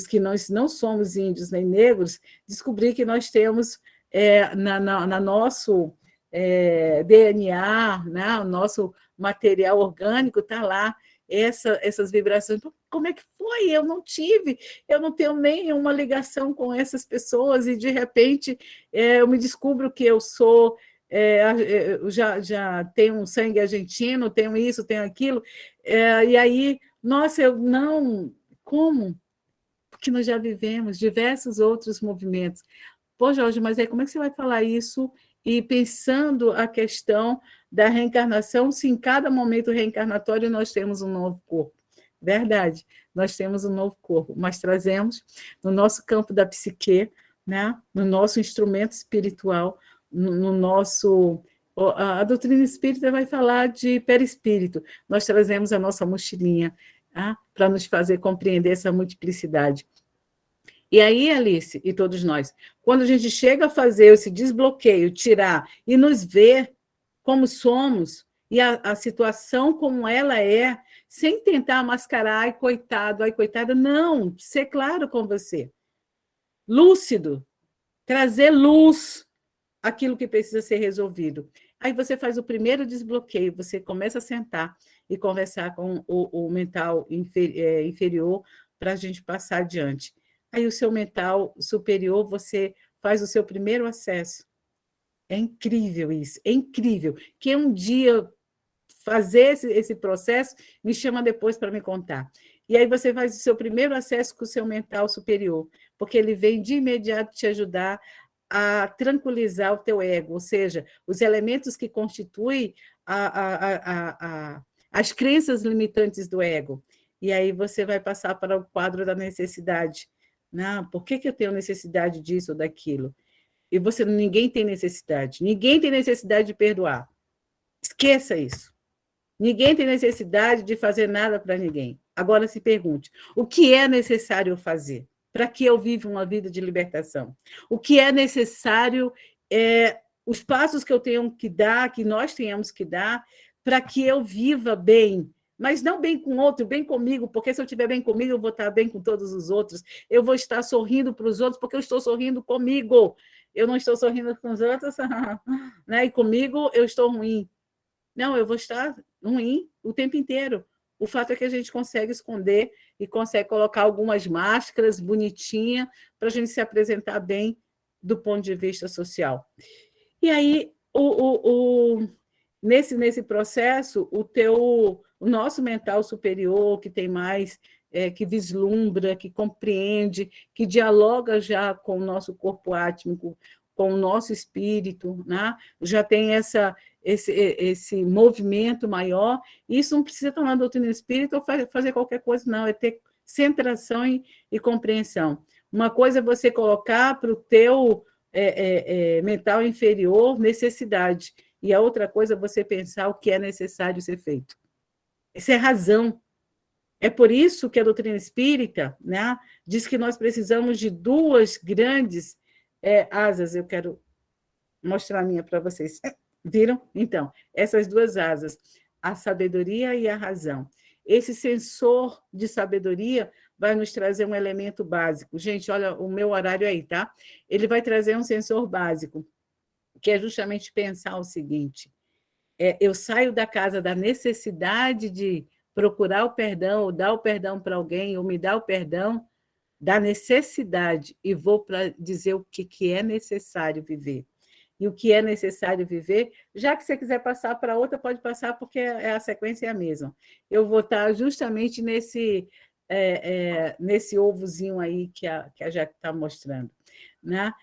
que nós não somos índios nem negros, descobrir que nós temos na nosso DNA, né, o nosso material orgânico está lá, essas vibrações. Como é que foi? Eu não tenho nenhuma ligação com essas pessoas, e de repente eu me descubro que eu sou, já tenho um sangue argentino, tenho isso, tenho aquilo, e aí, nossa, eu não... Como? Porque nós já vivemos diversos outros movimentos. Pô, Jorge, mas aí como é que você vai falar isso e pensando a questão da reencarnação, se em cada momento reencarnatório nós temos um novo corpo? Verdade, nós temos um novo corpo, mas trazemos no nosso campo da psique, né? No nosso instrumento espiritual, no nosso... A doutrina espírita vai falar de perispírito, nós trazemos a nossa mochilinha, tá? Para nos fazer compreender essa multiplicidade. E aí, Alice, e todos nós, quando a gente chega a fazer esse desbloqueio, tirar e nos ver como somos, e a situação como ela é, sem tentar mascarar, ai, coitada, não, ser claro com você. Lúcido, trazer luz àquilo que precisa ser resolvido. Aí você faz o primeiro desbloqueio, você começa a sentar e conversar com o mental inferior para a gente passar adiante. Aí o seu mental superior, você faz o seu primeiro acesso. É incrível isso, é incrível. Quem um dia fazer esse processo, me chama depois para me contar. E aí você faz o seu primeiro acesso com o seu mental superior, porque ele vem de imediato te ajudar a tranquilizar o teu ego, ou seja, os elementos que constituem as crenças limitantes do ego. E aí você vai passar para o quadro da necessidade. Não, por que eu tenho necessidade disso ou daquilo? E ninguém tem necessidade. Ninguém tem necessidade de perdoar. Esqueça isso. Ninguém tem necessidade de fazer nada para ninguém. Agora se pergunte, o que é necessário fazer para que eu viva uma vida de libertação? O que é necessário, os passos que eu tenho que dar, que nós tenhamos que dar, para que eu viva bem, mas não bem com o outro, bem comigo, porque se eu estiver bem comigo, eu vou estar bem com todos os outros. Eu vou estar sorrindo para os outros, porque eu estou sorrindo comigo. Eu não estou sorrindo com os outros, né? E comigo eu estou ruim. Não, eu vou estar ruim o tempo inteiro. O fato é que a gente consegue esconder e consegue colocar algumas máscaras bonitinhas para a gente se apresentar bem do ponto de vista social. E aí, nesse processo, o nosso mental superior, que tem mais, que vislumbra, que compreende, que dialoga já com o nosso corpo átmico, com o nosso espírito, né? Já tem esse movimento maior. Isso não precisa estar na doutrina espírita ou fazer qualquer coisa, não, é ter centração e compreensão. Uma coisa é você colocar para o teu mental inferior necessidade, e a outra coisa é você pensar o que é necessário ser feito. Essa é a razão. É por isso que a doutrina espírita, né, diz que nós precisamos de duas grandes asas. Eu quero mostrar a minha para vocês. Viram? Então, essas duas asas, a sabedoria e a razão. Esse sensor de sabedoria vai nos trazer um elemento básico. Gente, olha o meu horário aí, tá? Ele vai trazer um sensor básico, que é justamente pensar o seguinte: eu saio da casa da necessidade de procurar o perdão, ou dar o perdão para alguém, ou me dar o perdão, da necessidade, e vou para dizer o que é necessário viver. E o que é necessário viver, já que você quiser passar para outra, pode passar, porque a sequência é a mesma. Eu vou estar justamente nesse ovozinho aí que a Jaque está mostrando, né?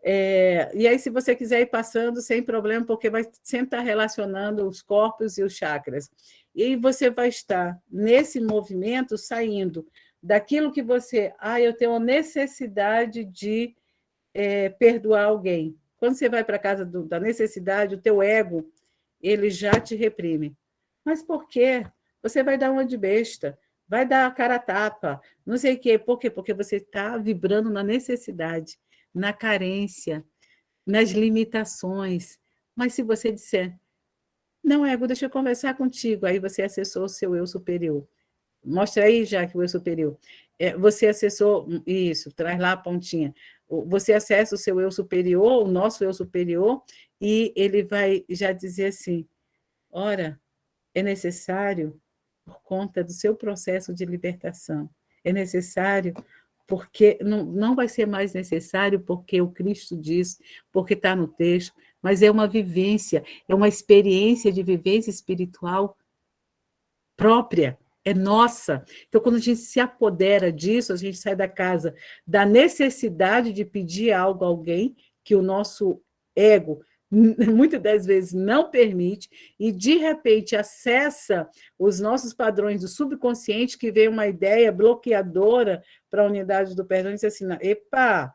E aí, se você quiser ir passando, sem problema, porque vai sempre estar relacionando os corpos e os chakras. E aí você vai estar nesse movimento, saindo daquilo que você... eu tenho a necessidade de perdoar alguém. Quando você vai para a casa da necessidade, o teu ego, ele já te reprime. Mas por quê? Você vai dar uma de besta, vai dar a cara a tapa, não sei o quê. Por quê? Porque você está vibrando na necessidade, na carência, nas limitações. Mas se você disser, não, ego, deixa eu conversar contigo, aí você acessou o seu eu superior. Mostra aí, já que o eu superior. Você acessou isso, traz lá a pontinha. Você acessa o seu eu superior, o nosso eu superior, e ele vai já dizer assim, ora, é necessário por conta do seu processo de libertação. É necessário porque não vai ser mais necessário porque o Cristo diz, porque está no texto, mas é uma vivência, é uma experiência de vivência espiritual própria, é nossa. Então, quando a gente se apodera disso, a gente sai da casa da necessidade de pedir algo a alguém, que o nosso ego muitas das vezes não permite, e de repente acessa os nossos padrões do subconsciente, que vem uma ideia bloqueadora para a unidade do perdão, e diz assim, epa,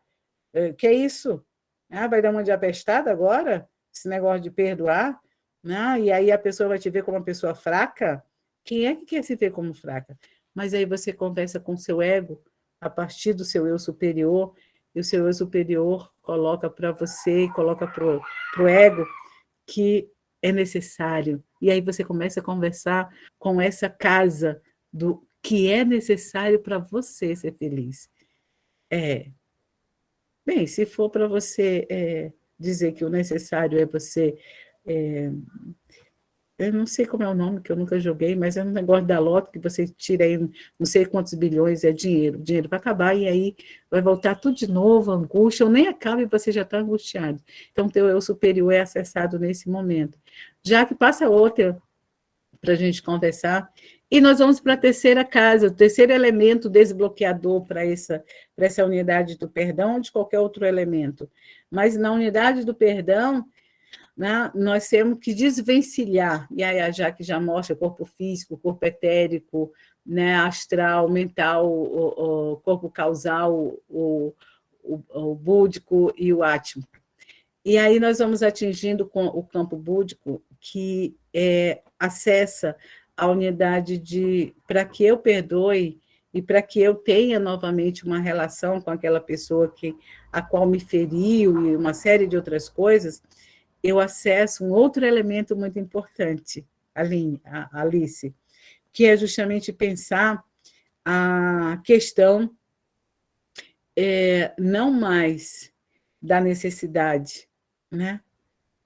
que é isso? Vai dar uma de apestada agora? Esse negócio de perdoar? E aí a pessoa vai te ver como uma pessoa fraca? Quem é que quer se ver como fraca? Mas aí você conversa com o seu ego, a partir do seu eu superior, e o seu eu superior coloca para você e coloca para o ego que é necessário. E aí você começa a conversar com essa casa do que é necessário para você ser feliz. Bem, se for para você dizer que o necessário é você eu não sei como é o nome, que eu nunca joguei, mas é um negócio da loto que você tira aí não sei quantos bilhões, é dinheiro. O dinheiro vai acabar e aí vai voltar tudo de novo, angústia, ou nem acaba e você já está angustiado. Então, teu eu superior é acessado nesse momento. Já que passa outra para a gente conversar, e nós vamos para a terceira casa, o terceiro elemento desbloqueador para essa unidade do perdão, ou de qualquer outro elemento. Mas na unidade do perdão, né, nós temos que desvencilhar, e aí a Jaque já mostra corpo físico, corpo etérico, né, astral, mental, o corpo causal, o búdico e o átmico. E aí nós vamos atingindo com o campo búdico, que acessa a unidade de, para que eu perdoe e para que eu tenha novamente uma relação com aquela pessoa a qual me feriu e uma série de outras coisas, eu acesso um outro elemento muito importante, Alice, que é justamente pensar a questão não mais da necessidade, né?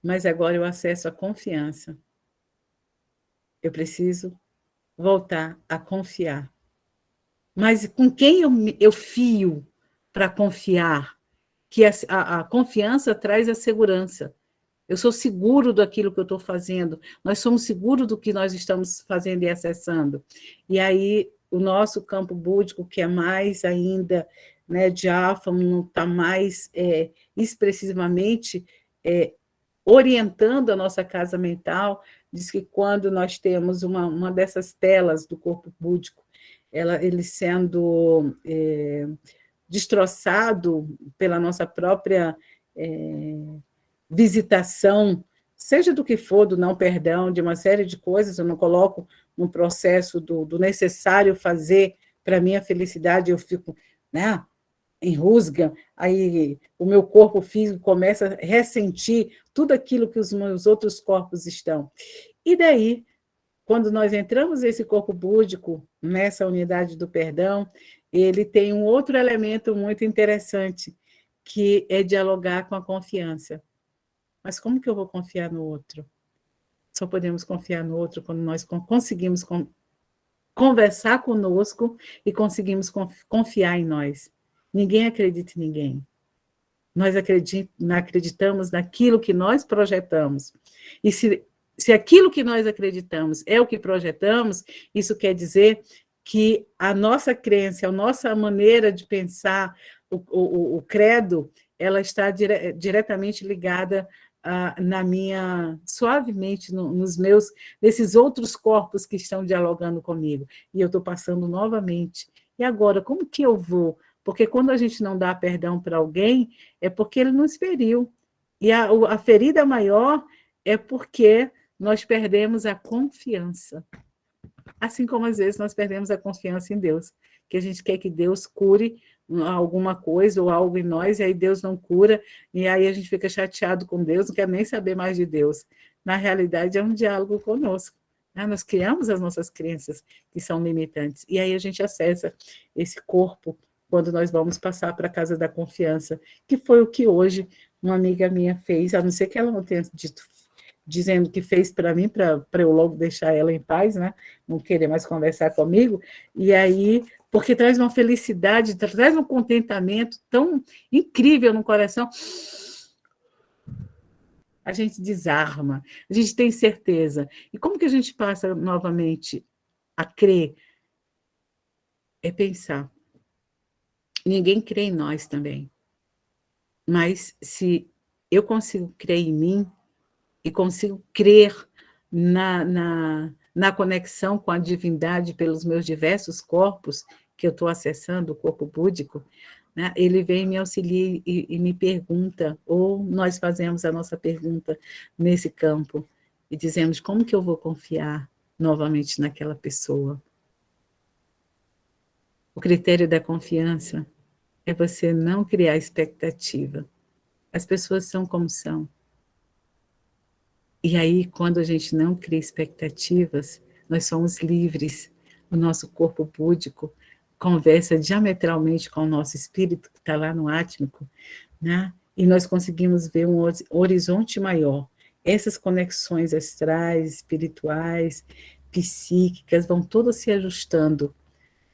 Mas agora eu acesso a confiança. Eu preciso voltar a confiar. Mas com quem eu fio para confiar? Que a confiança traz a segurança. Eu sou seguro daquilo que eu estou fazendo. Nós somos seguros do que nós estamos fazendo e acessando. E aí, o nosso campo búdico, que é mais ainda, né, diáfano, está mais expressivamente orientando a nossa casa mental, diz que quando nós temos uma dessas telas do corpo búdico, ele sendo destroçado pela nossa própria visitação, seja do que for, do não perdão, de uma série de coisas, eu não coloco no processo do necessário fazer para a minha felicidade, eu fico, né, enrusga, aí o meu corpo físico começa a ressentir tudo aquilo que os meus outros corpos estão. E daí, quando nós entramos nesse corpo búdico, nessa unidade do perdão, ele tem um outro elemento muito interessante, que é dialogar com a confiança. Mas como que eu vou confiar no outro? Só podemos confiar no outro quando nós conseguimos conversar conosco e conseguimos confiar em nós. Ninguém acredita em ninguém. Nós acreditamos naquilo que nós projetamos. E se aquilo que nós acreditamos é o que projetamos, isso quer dizer que a nossa crença, a nossa maneira de pensar, o credo, ela está diretamente ligada suavemente nesses outros corpos que estão dialogando comigo. E eu estou passando novamente. E agora, como que eu vou? Porque quando a gente não dá perdão para alguém, é porque ele nos feriu. E a ferida maior é porque nós perdemos a confiança. Assim como às vezes nós perdemos a confiança em Deus, que a gente quer que Deus cure alguma coisa ou algo em nós, e aí Deus não cura, e aí a gente fica chateado com Deus, não quer nem saber mais de Deus. Na realidade, é um diálogo conosco. Né? Nós criamos as nossas crenças, que são limitantes, e aí a gente acessa esse corpo quando nós vamos passar para a casa da confiança, que foi o que hoje uma amiga minha fez, a não ser que ela não tenha dito, dizendo que fez para mim, para eu logo deixar ela em paz, né? Não querer mais conversar comigo, e aí, porque traz uma felicidade, traz um contentamento tão incrível no coração, a gente desarma, a gente tem certeza. E como que a gente passa novamente a crer? É pensar. Ninguém crê em nós também. Mas se eu consigo crer em mim e consigo crer na conexão com a divindade pelos meus diversos corpos, que eu estou acessando, o corpo búdico, né, ele vem me auxilia e me pergunta, ou nós fazemos a nossa pergunta nesse campo, e dizemos, como que eu vou confiar novamente naquela pessoa? O critério da confiança é você não criar expectativa. As pessoas são como são. E aí, quando a gente não cria expectativas, nós somos livres. O nosso corpo búdico conversa diametralmente com o nosso espírito, que está lá no átmico, né? E nós conseguimos ver um horizonte maior. essas conexões astrais, espirituais, psíquicas, vão todas se ajustando,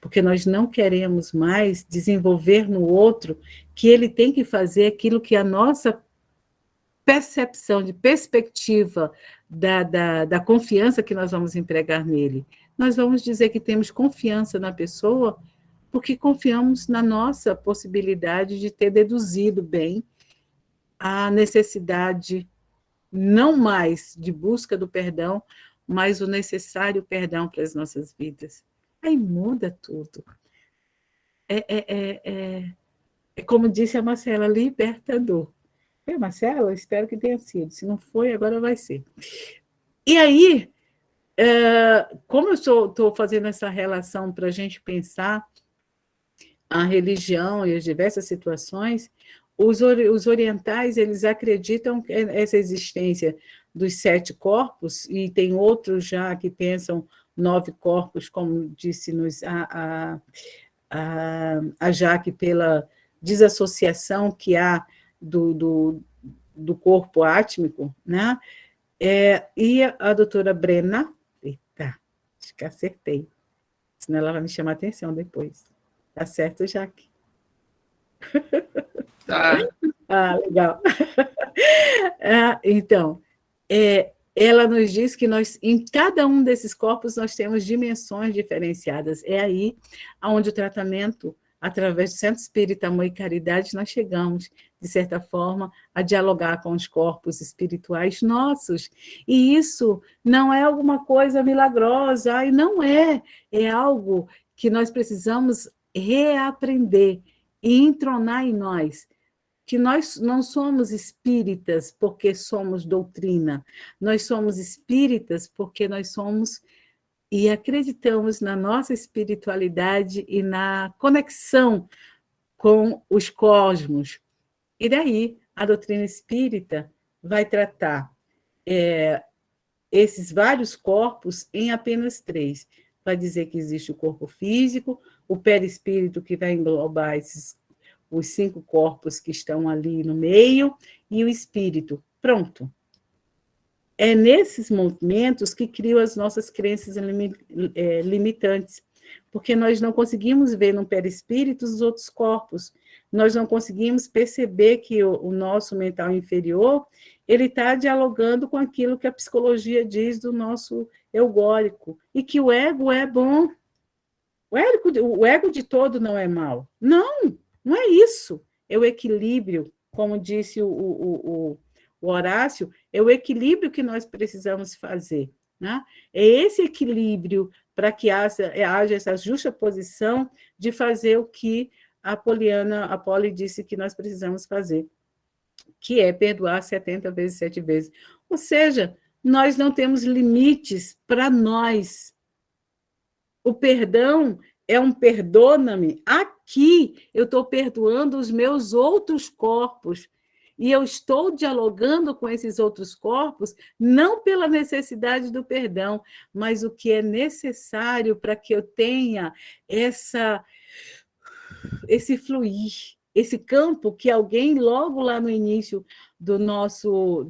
porque nós não queremos mais desenvolver no outro que ele tem que fazer aquilo que a nossa percepção de perspectiva da confiança que nós vamos empregar nele. Nós vamos dizer que temos confiança na pessoa porque confiamos na nossa possibilidade de ter deduzido bem a necessidade não mais de busca do perdão, mas o necessário perdão para as nossas vidas. Aí muda tudo. É como disse a Marcela, libertador. Foi, Marcela? Espero que tenha sido. Se não foi, agora vai ser. E aí, como eu estou fazendo essa relação para a gente pensar a religião e as diversas situações, os orientais, eles acreditam que essa existência dos 7 corpos, e tem outros já que pensam 9 corpos, como disse-nos a Jaque, pela desassociação que há do corpo átmico, né? E a doutora Brena, eita, acho que acertei, senão ela vai me chamar a atenção depois. Tá certo, Jaque? Tá. Legal. Então, ela nos diz que em cada um desses corpos nós temos dimensões diferenciadas. É aí onde o tratamento, através do Centro Espírita Amor e Caridade, nós chegamos, de certa forma, a dialogar com os corpos espirituais nossos. E isso não é alguma coisa milagrosa, e não é algo que nós precisamos reaprender e entronar em nós, que nós não somos espíritas porque somos doutrina, nós somos espíritas porque nós somos e acreditamos na nossa espiritualidade e na conexão com os cosmos. E daí, a doutrina espírita vai tratar esses vários corpos em apenas 3. Vai dizer que existe o corpo físico, o perispírito, que vai englobar os 5 corpos que estão ali no meio, e o espírito. Pronto. É nesses momentos que criam as nossas crenças limitantes, porque nós não conseguimos ver no perispírito os outros corpos, nós não conseguimos perceber que o nosso mental inferior ele está dialogando com aquilo que a psicologia diz do nosso eugórico, e que o ego é bom. O ego de todo não é mal. Não é isso. É o equilíbrio, como disse o Horácio, é o equilíbrio que nós precisamos fazer. Né? É esse equilíbrio para que haja essa justa posição de fazer o que a Polly disse que nós precisamos fazer, que é perdoar 70 vezes, 7 vezes. Ou seja, nós não temos limites para nós. O perdão é um perdona-me. Aqui eu estou perdoando os meus outros corpos. E eu estou dialogando com esses outros corpos, não pela necessidade do perdão, mas o que é necessário para que eu tenha esse fluir, esse campo que alguém, logo lá no início do nosso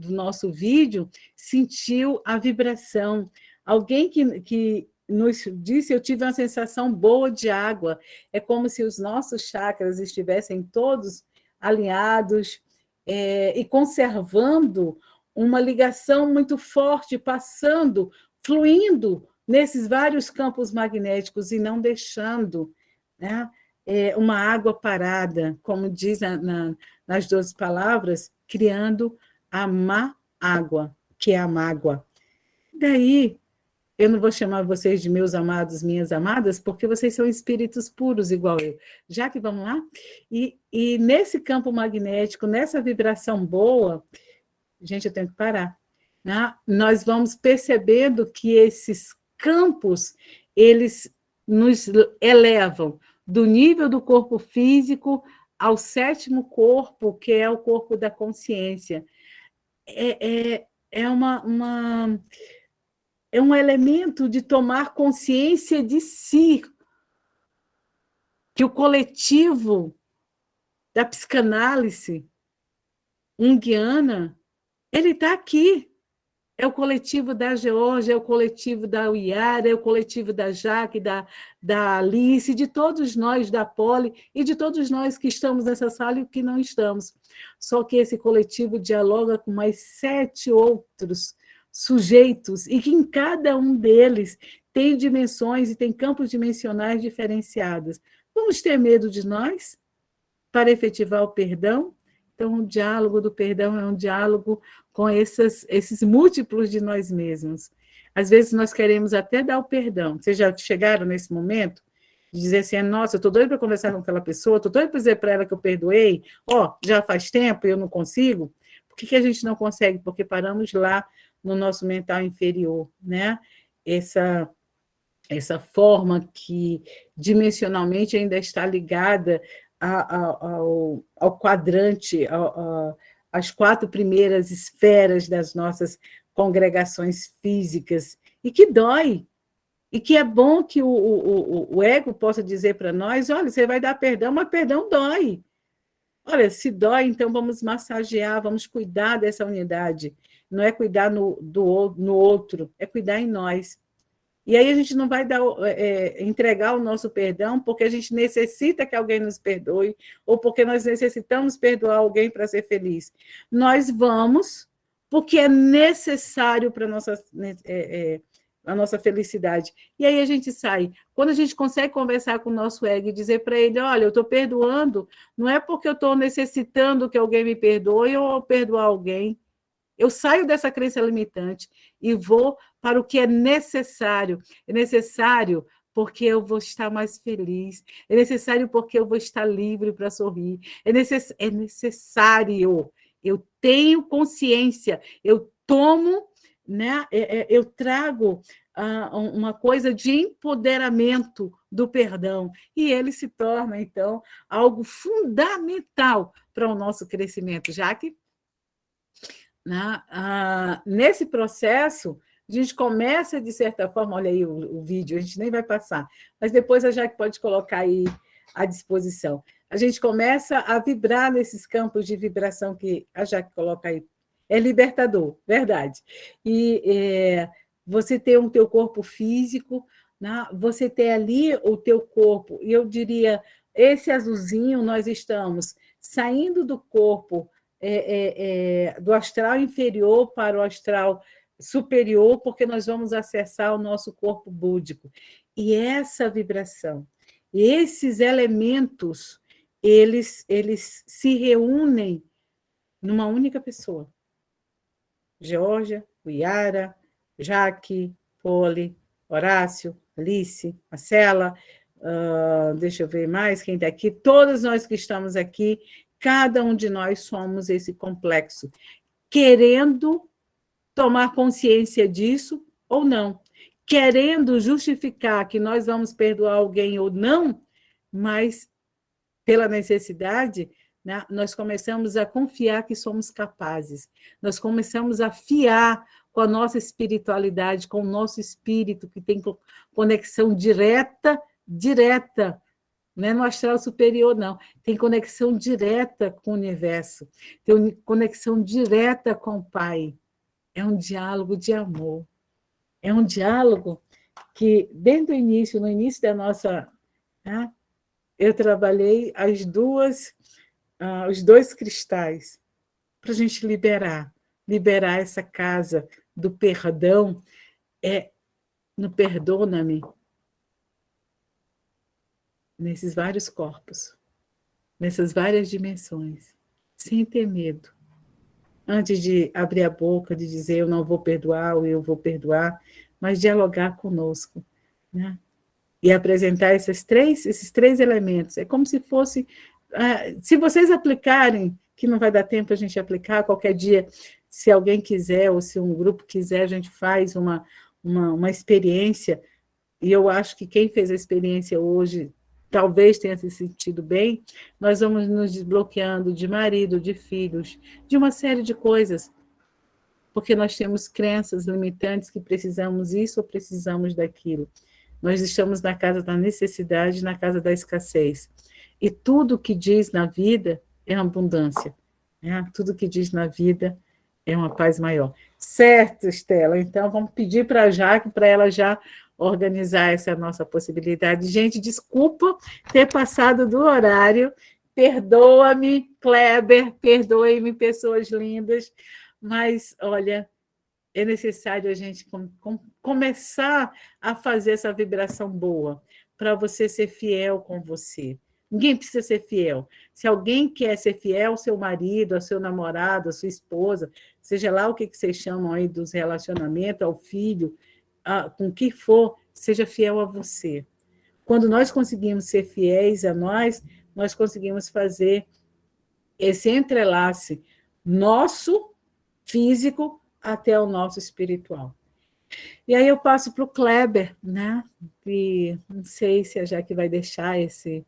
vídeo, sentiu a vibração. Alguém que nos disse, eu tive uma sensação boa de água. É como se os nossos chakras estivessem todos alinhados, e conservando uma ligação muito forte, passando, fluindo nesses vários campos magnéticos e não deixando, né, uma água parada, como diz nas 12 palavras, criando a má água, que é a mágoa. Daí, eu não vou chamar vocês de meus amados, minhas amadas, porque vocês são espíritos puros, igual eu. Já que vamos lá? E nesse campo magnético, nessa vibração boa, gente, eu tenho que parar. Né? Nós vamos percebendo que esses campos, eles nos elevam do nível do corpo físico ao 7º corpo, que é o corpo da consciência. É um elemento de tomar consciência de si, que o coletivo da psicanálise junguiana, ele está aqui, É o coletivo da Georgia, é o coletivo da Uiara, é o coletivo da Jaque, da Alice, de todos nós, da Poli, e de todos nós que estamos nessa sala e que não estamos. Só que esse coletivo dialoga com mais 7 outros sujeitos, e que em cada um deles tem dimensões e tem campos dimensionais diferenciados. Vamos ter medo de nós para efetivar o perdão? Então, o diálogo do perdão é um diálogo com esses múltiplos de nós mesmos. Às vezes, nós queremos até dar o perdão. Vocês já chegaram nesse momento de dizer assim, nossa, eu estou doida para conversar com aquela pessoa, estou doida para dizer para ela que eu perdoei, já faz tempo e eu não consigo. Por que a gente não consegue? Porque paramos lá no nosso mental inferior, né? Essa forma que dimensionalmente ainda está ligada ao quadrante, às 4 primeiras esferas das nossas congregações físicas, e que dói, e que é bom que o ego possa dizer para nós, olha, você vai dar perdão, mas perdão dói. Olha, se dói, então vamos massagear, vamos cuidar dessa unidade. Não é cuidar no outro, é cuidar em nós. E aí a gente não vai entregar o nosso perdão porque a gente necessita que alguém nos perdoe ou porque nós necessitamos perdoar alguém para ser feliz. Nós vamos porque é necessário para a nossa felicidade. E aí a gente sai. Quando a gente consegue conversar com o nosso ego e dizer para ele, olha, eu estou perdoando, não é porque eu estou necessitando que alguém me perdoe ou perdoar alguém. Eu saio dessa crença limitante e vou para o que é necessário. É necessário porque eu vou estar mais feliz. É necessário porque eu vou estar livre para sorrir. É necessário. Eu tenho consciência. Eu tomo, né? Eu trago uma coisa de empoderamento do perdão. E ele se torna, então, algo fundamental para o nosso crescimento. Jaque? Nesse processo, a gente começa, de certa forma, olha aí o vídeo, a gente nem vai passar, mas depois a Jaque pode colocar aí à disposição. A gente começa a vibrar nesses campos de vibração que a Jaque coloca aí. É libertador, verdade. E você tem o teu corpo físico, né? Você tem ali o teu corpo, e eu diria, esse azulzinho, nós estamos saindo do corpo, do astral inferior para o astral superior, porque nós vamos acessar o nosso corpo búdico. E essa vibração, esses elementos, eles se reúnem numa única pessoa. Georgia, Uiara, Jaque, Poli, Horácio, Alice, Marcela, deixa eu ver mais quem está aqui, todos nós que estamos aqui, cada um de nós somos esse complexo, querendo tomar consciência disso ou não, querendo justificar que nós vamos perdoar alguém ou não, mas pela necessidade, né, nós começamos a confiar que somos capazes, nós começamos a fiar com a nossa espiritualidade, com o nosso espírito, que tem conexão direta, não é no astral superior, não. Tem conexão direta com o universo, tem conexão direta com o Pai. É um diálogo de amor. É um diálogo que, desde o início, no início da nossa... Né, eu trabalhei os 2 cristais para a gente liberar essa casa do perdão, no perdona-me, nesses vários corpos, nessas várias dimensões, sem ter medo. Antes de abrir a boca, de dizer eu não vou perdoar ou eu vou perdoar, mas dialogar conosco, né? E apresentar esses três elementos. É como se fosse... se vocês aplicarem, que não vai dar tempo a gente aplicar, qualquer dia, se alguém quiser, ou se um grupo quiser, a gente faz uma experiência, e eu acho que quem fez a experiência hoje talvez tenha se sentido bem, nós vamos nos desbloqueando de marido, de filhos, de uma série de coisas, porque nós temos crenças limitantes que precisamos isso ou precisamos daquilo. Nós estamos na casa da necessidade, na casa da escassez. E tudo que diz na vida é abundância. Né? Tudo que diz na vida É uma paz maior. Certo, Estela. Então, vamos pedir para a Jaque, para ela já organizar essa nossa possibilidade. Gente, desculpa ter passado do horário. Perdoa-me, Kleber, perdoe-me, pessoas lindas. Mas, olha, é necessário a gente começar a fazer essa vibração boa, para você ser fiel com você. Ninguém precisa ser fiel. Se alguém quer ser fiel ao seu marido, ao seu namorado, à sua esposa, seja lá o que vocês chamam aí dos relacionamentos, ao filho, com o que for, seja fiel a você. Quando nós conseguimos ser fiéis a nós conseguimos fazer esse entrelace nosso físico até o nosso espiritual. E aí eu passo para o Kleber, né? E não sei se a Jaque vai deixar esse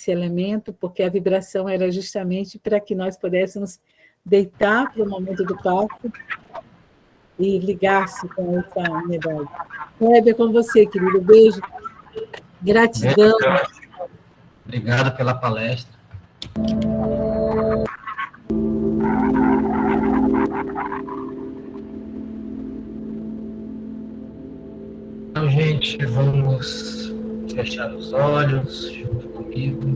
elemento, porque a vibração era justamente para que nós pudéssemos deitar para o momento do parto e ligar-se com essa unidade. Kleber, com você, querido. Beijo. Gratidão. Obrigado pela palestra. Então, gente, vamos fechar os olhos junto comigo.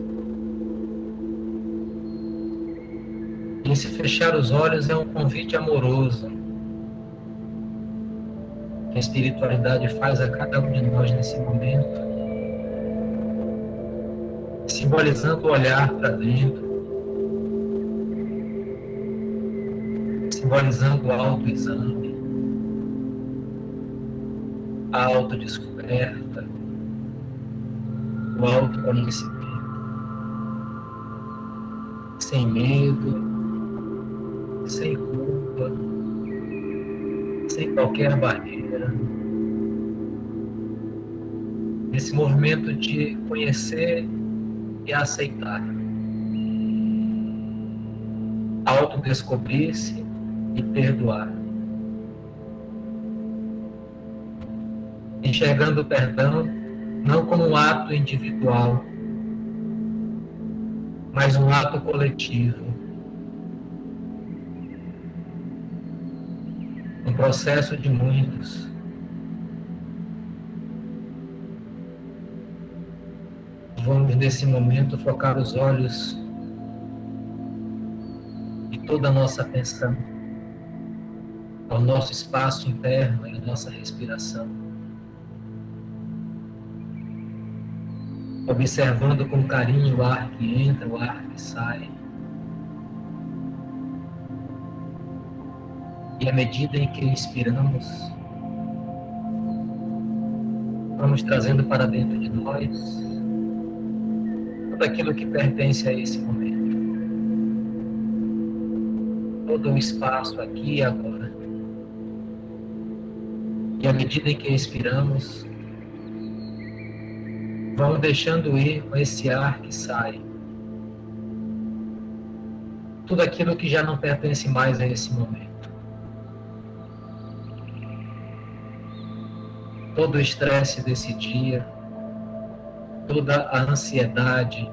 E esse fechar os olhos é um convite amoroso que a espiritualidade faz a cada um de nós nesse momento, simbolizando o olhar para dentro, simbolizando o autoexame, a autodescoberta, o autoconhecimento, sem medo, sem culpa, sem qualquer barreira. Esse movimento de conhecer e aceitar, autodescobrir-se e perdoar. Enxergando o perdão não como um ato individual, mas um ato coletivo. Um processo de muitos. Vamos, nesse momento, focar os olhos e toda a nossa atenção ao nosso espaço interno e à nossa respiração. Observando com carinho o ar que entra, o ar que sai. E à medida em que inspiramos, vamos trazendo para dentro de nós tudo aquilo que pertence a esse momento. Todo o espaço aqui e agora. E à medida em que expiramos, vamos deixando ir com esse ar que sai. Tudo aquilo que já não pertence mais a esse momento. Todo o estresse desse dia, toda a ansiedade,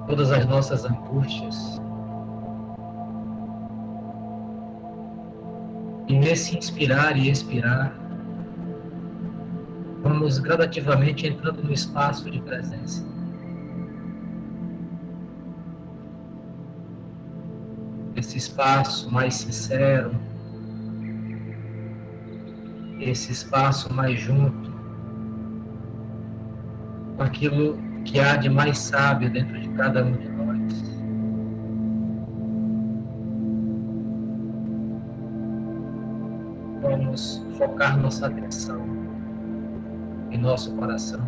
todas as nossas angústias. E nesse inspirar e expirar, vamos gradativamente entrando no espaço de presença. Esse espaço mais sincero, esse espaço mais junto, com aquilo que há de mais sábio dentro de cada um de nós. Vamos focar nossa atenção em nosso coração.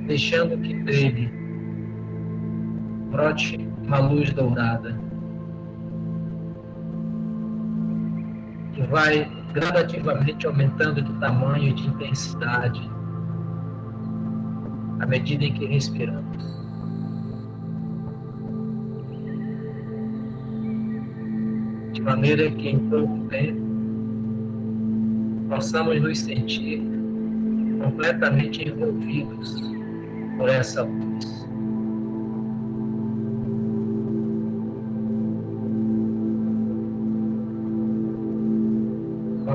Deixando que dele brote uma luz dourada, que vai gradativamente aumentando de tamanho e de intensidade à medida em que respiramos. De maneira que em pouco tempo possamos nos sentir completamente envolvidos por essa luz,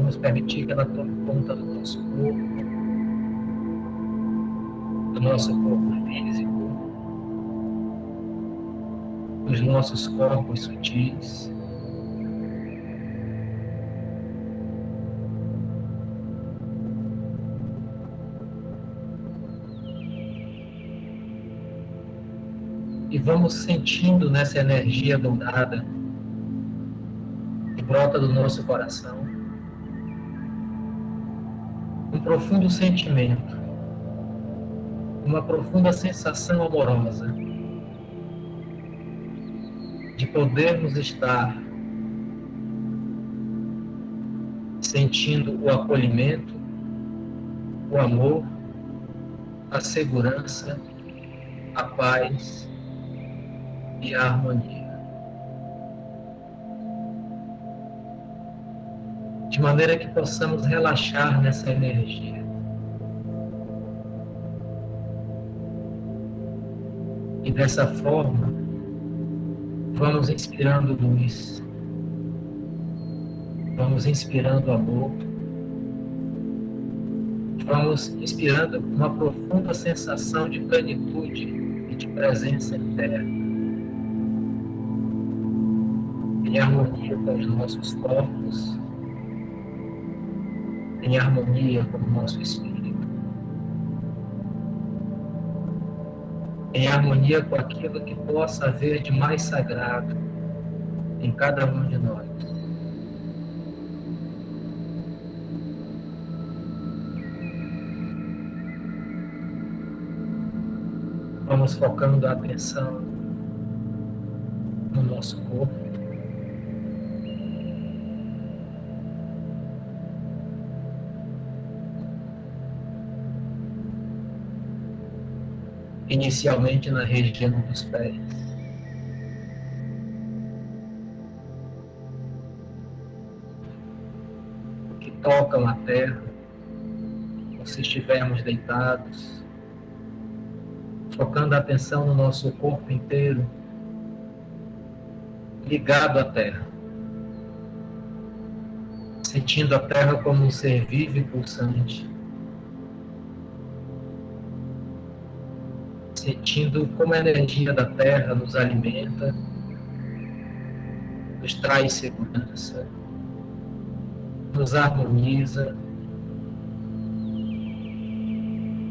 vamos permitir que ela tome conta do nosso corpo físico, dos nossos corpos sutis. E vamos sentindo nessa energia dourada que brota do nosso coração um profundo sentimento, uma profunda sensação amorosa de podermos estar sentindo o acolhimento, o amor, a segurança, a paz e a harmonia. De maneira que possamos relaxar nessa energia. E dessa forma, vamos inspirando luz, vamos inspirando amor, vamos inspirando uma profunda sensação de plenitude e de presença interna, em harmonia com os nossos corpos, em harmonia com o nosso espírito, em harmonia com aquilo que possa haver de mais sagrado em cada um de nós. Vamos focando a atenção no nosso corpo. Inicialmente na região dos pés. Que tocam a terra, ou se estivermos deitados, focando a atenção no nosso corpo inteiro, ligado à terra, sentindo a terra como um ser vivo e pulsante, sentindo como a energia da terra nos alimenta, nos traz segurança, nos harmoniza,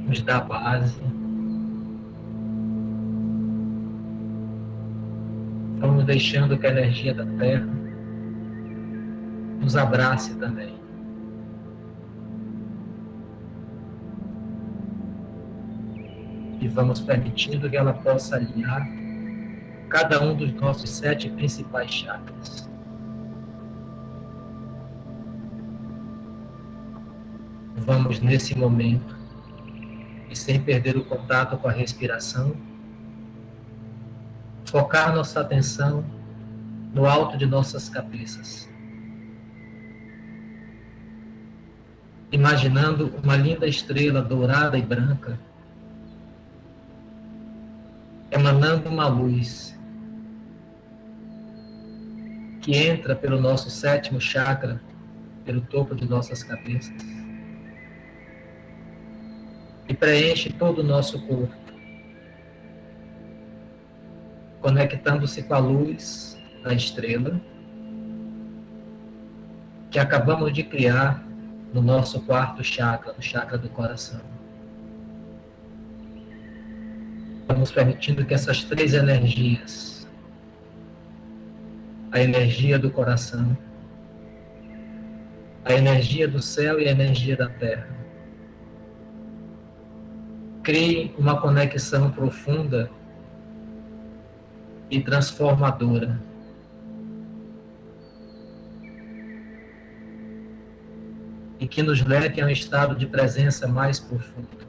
nos dá base. Vamos deixando que a energia da terra nos abrace também. E vamos permitindo que ela possa alinhar cada um dos nossos 7 principais chakras. Vamos, nesse momento, e sem perder o contato com a respiração, focar nossa atenção no alto de nossas cabeças. Imaginando uma linda estrela dourada e branca, emanando uma luz que entra pelo nosso 7º chakra, pelo topo de nossas cabeças, e preenche todo o nosso corpo, conectando-se com a luz da estrela que acabamos de criar no nosso 4º chakra, no chakra do coração. Vamos permitindo que essas 3 energias, a energia do coração, a energia do céu e a energia da terra, criem uma conexão profunda e transformadora. E que nos leve a um estado de presença mais profundo.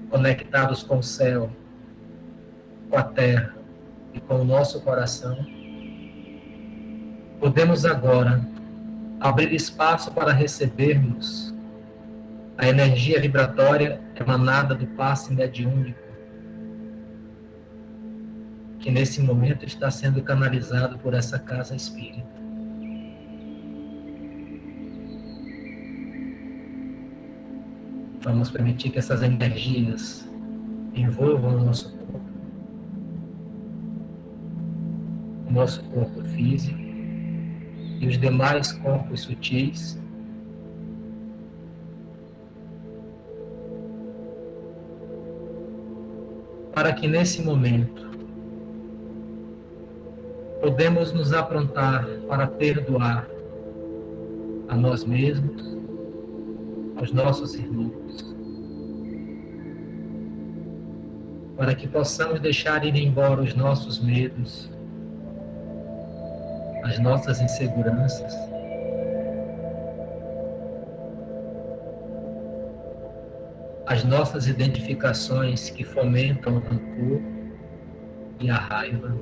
Conectados com o céu, com a terra e com o nosso coração, podemos agora abrir espaço para recebermos a energia vibratória emanada do passe mediúnico, que nesse momento está sendo canalizado por essa casa espírita. Vamos permitir que essas energias envolvam o nosso corpo físico e os demais corpos sutis, para que nesse momento podemos nos aprontar para perdoar a nós mesmos, aos nossos irmãos, para que possamos deixar ir embora os nossos medos, as nossas inseguranças, as nossas identificações que fomentam o rancor e a raiva.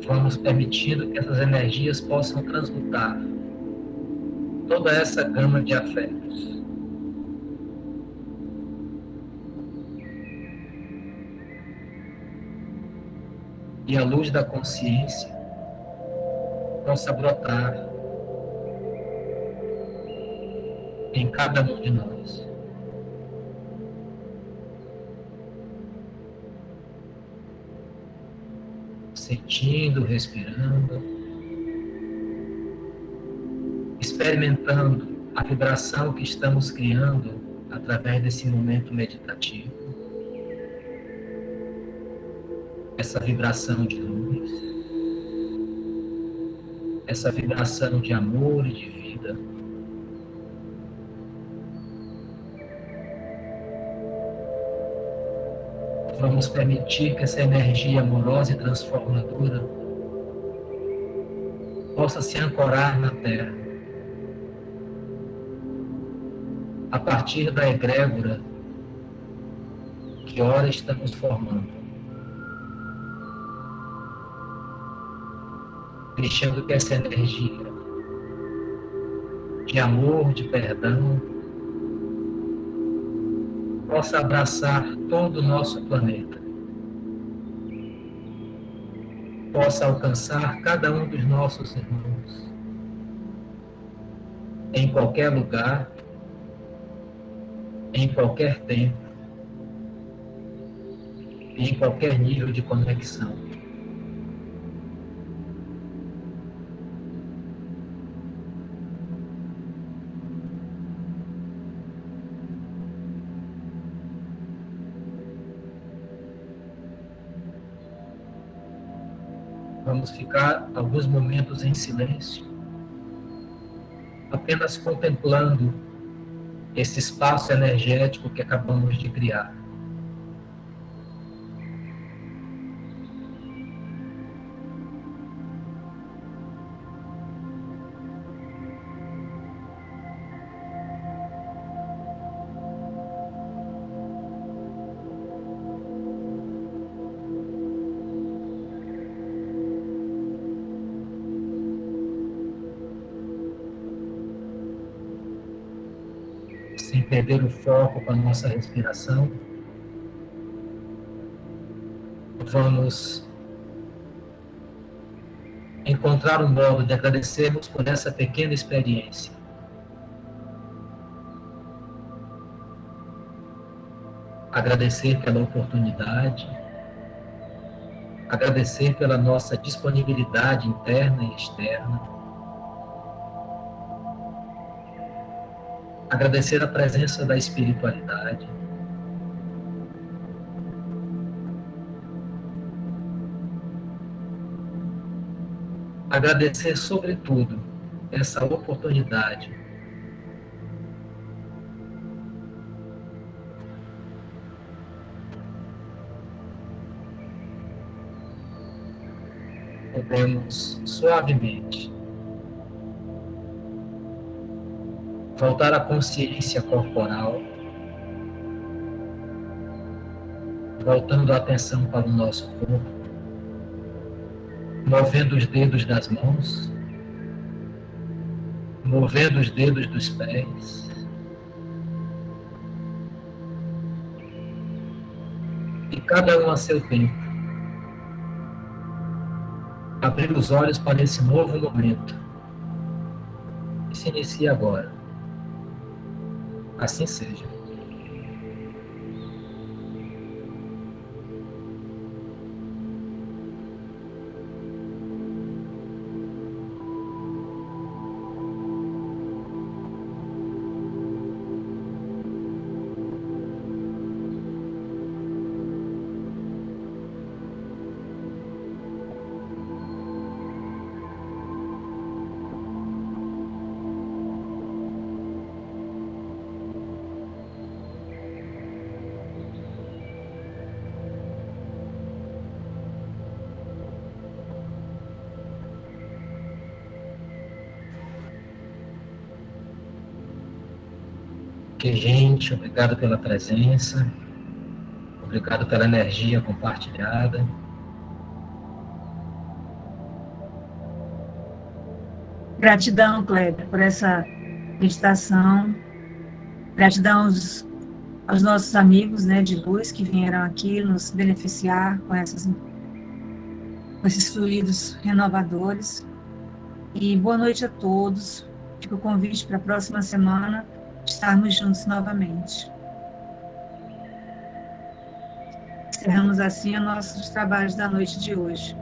Vamos permitindo que essas energias possam transmutar toda essa gama de afetos. E a luz da consciência possa brotar em cada um de nós. Sentindo, respirando, experimentando a vibração que estamos criando através desse momento meditativo. Essa vibração de luz, essa vibração de amor e de vida. Vamos permitir que essa energia amorosa e transformadora possa se ancorar na Terra, a partir da egrégora que ora estamos formando. Deixando que essa energia de amor, de perdão, possa abraçar todo o nosso planeta, possa alcançar cada um dos nossos irmãos, em qualquer lugar, em qualquer tempo e em qualquer nível de conexão. Vamos ficar alguns momentos em silêncio, apenas contemplando esse espaço energético que acabamos de criar. Sem perder o foco com a nossa respiração, vamos encontrar um modo de agradecermos por essa pequena experiência. Agradecer pela oportunidade, agradecer pela nossa disponibilidade interna e externa, agradecer a presença da espiritualidade, agradecer sobretudo essa oportunidade podemos suavemente voltar à consciência corporal, voltando a atenção para o nosso corpo, movendo os dedos das mãos, movendo os dedos dos pés, e cada um a seu tempo. Abrir os olhos para esse novo momento, que se inicia agora. Assim seja. Que gente, obrigado pela presença, obrigado pela energia compartilhada. Gratidão, Kleber, por essa meditação. Gratidão aos nossos amigos, né, de luz que vieram aqui nos beneficiar com esses fluidos renovadores. E boa noite a todos. Fica o convite para a próxima semana estarmos juntos novamente. Encerramos assim os nossos trabalhos da noite de hoje.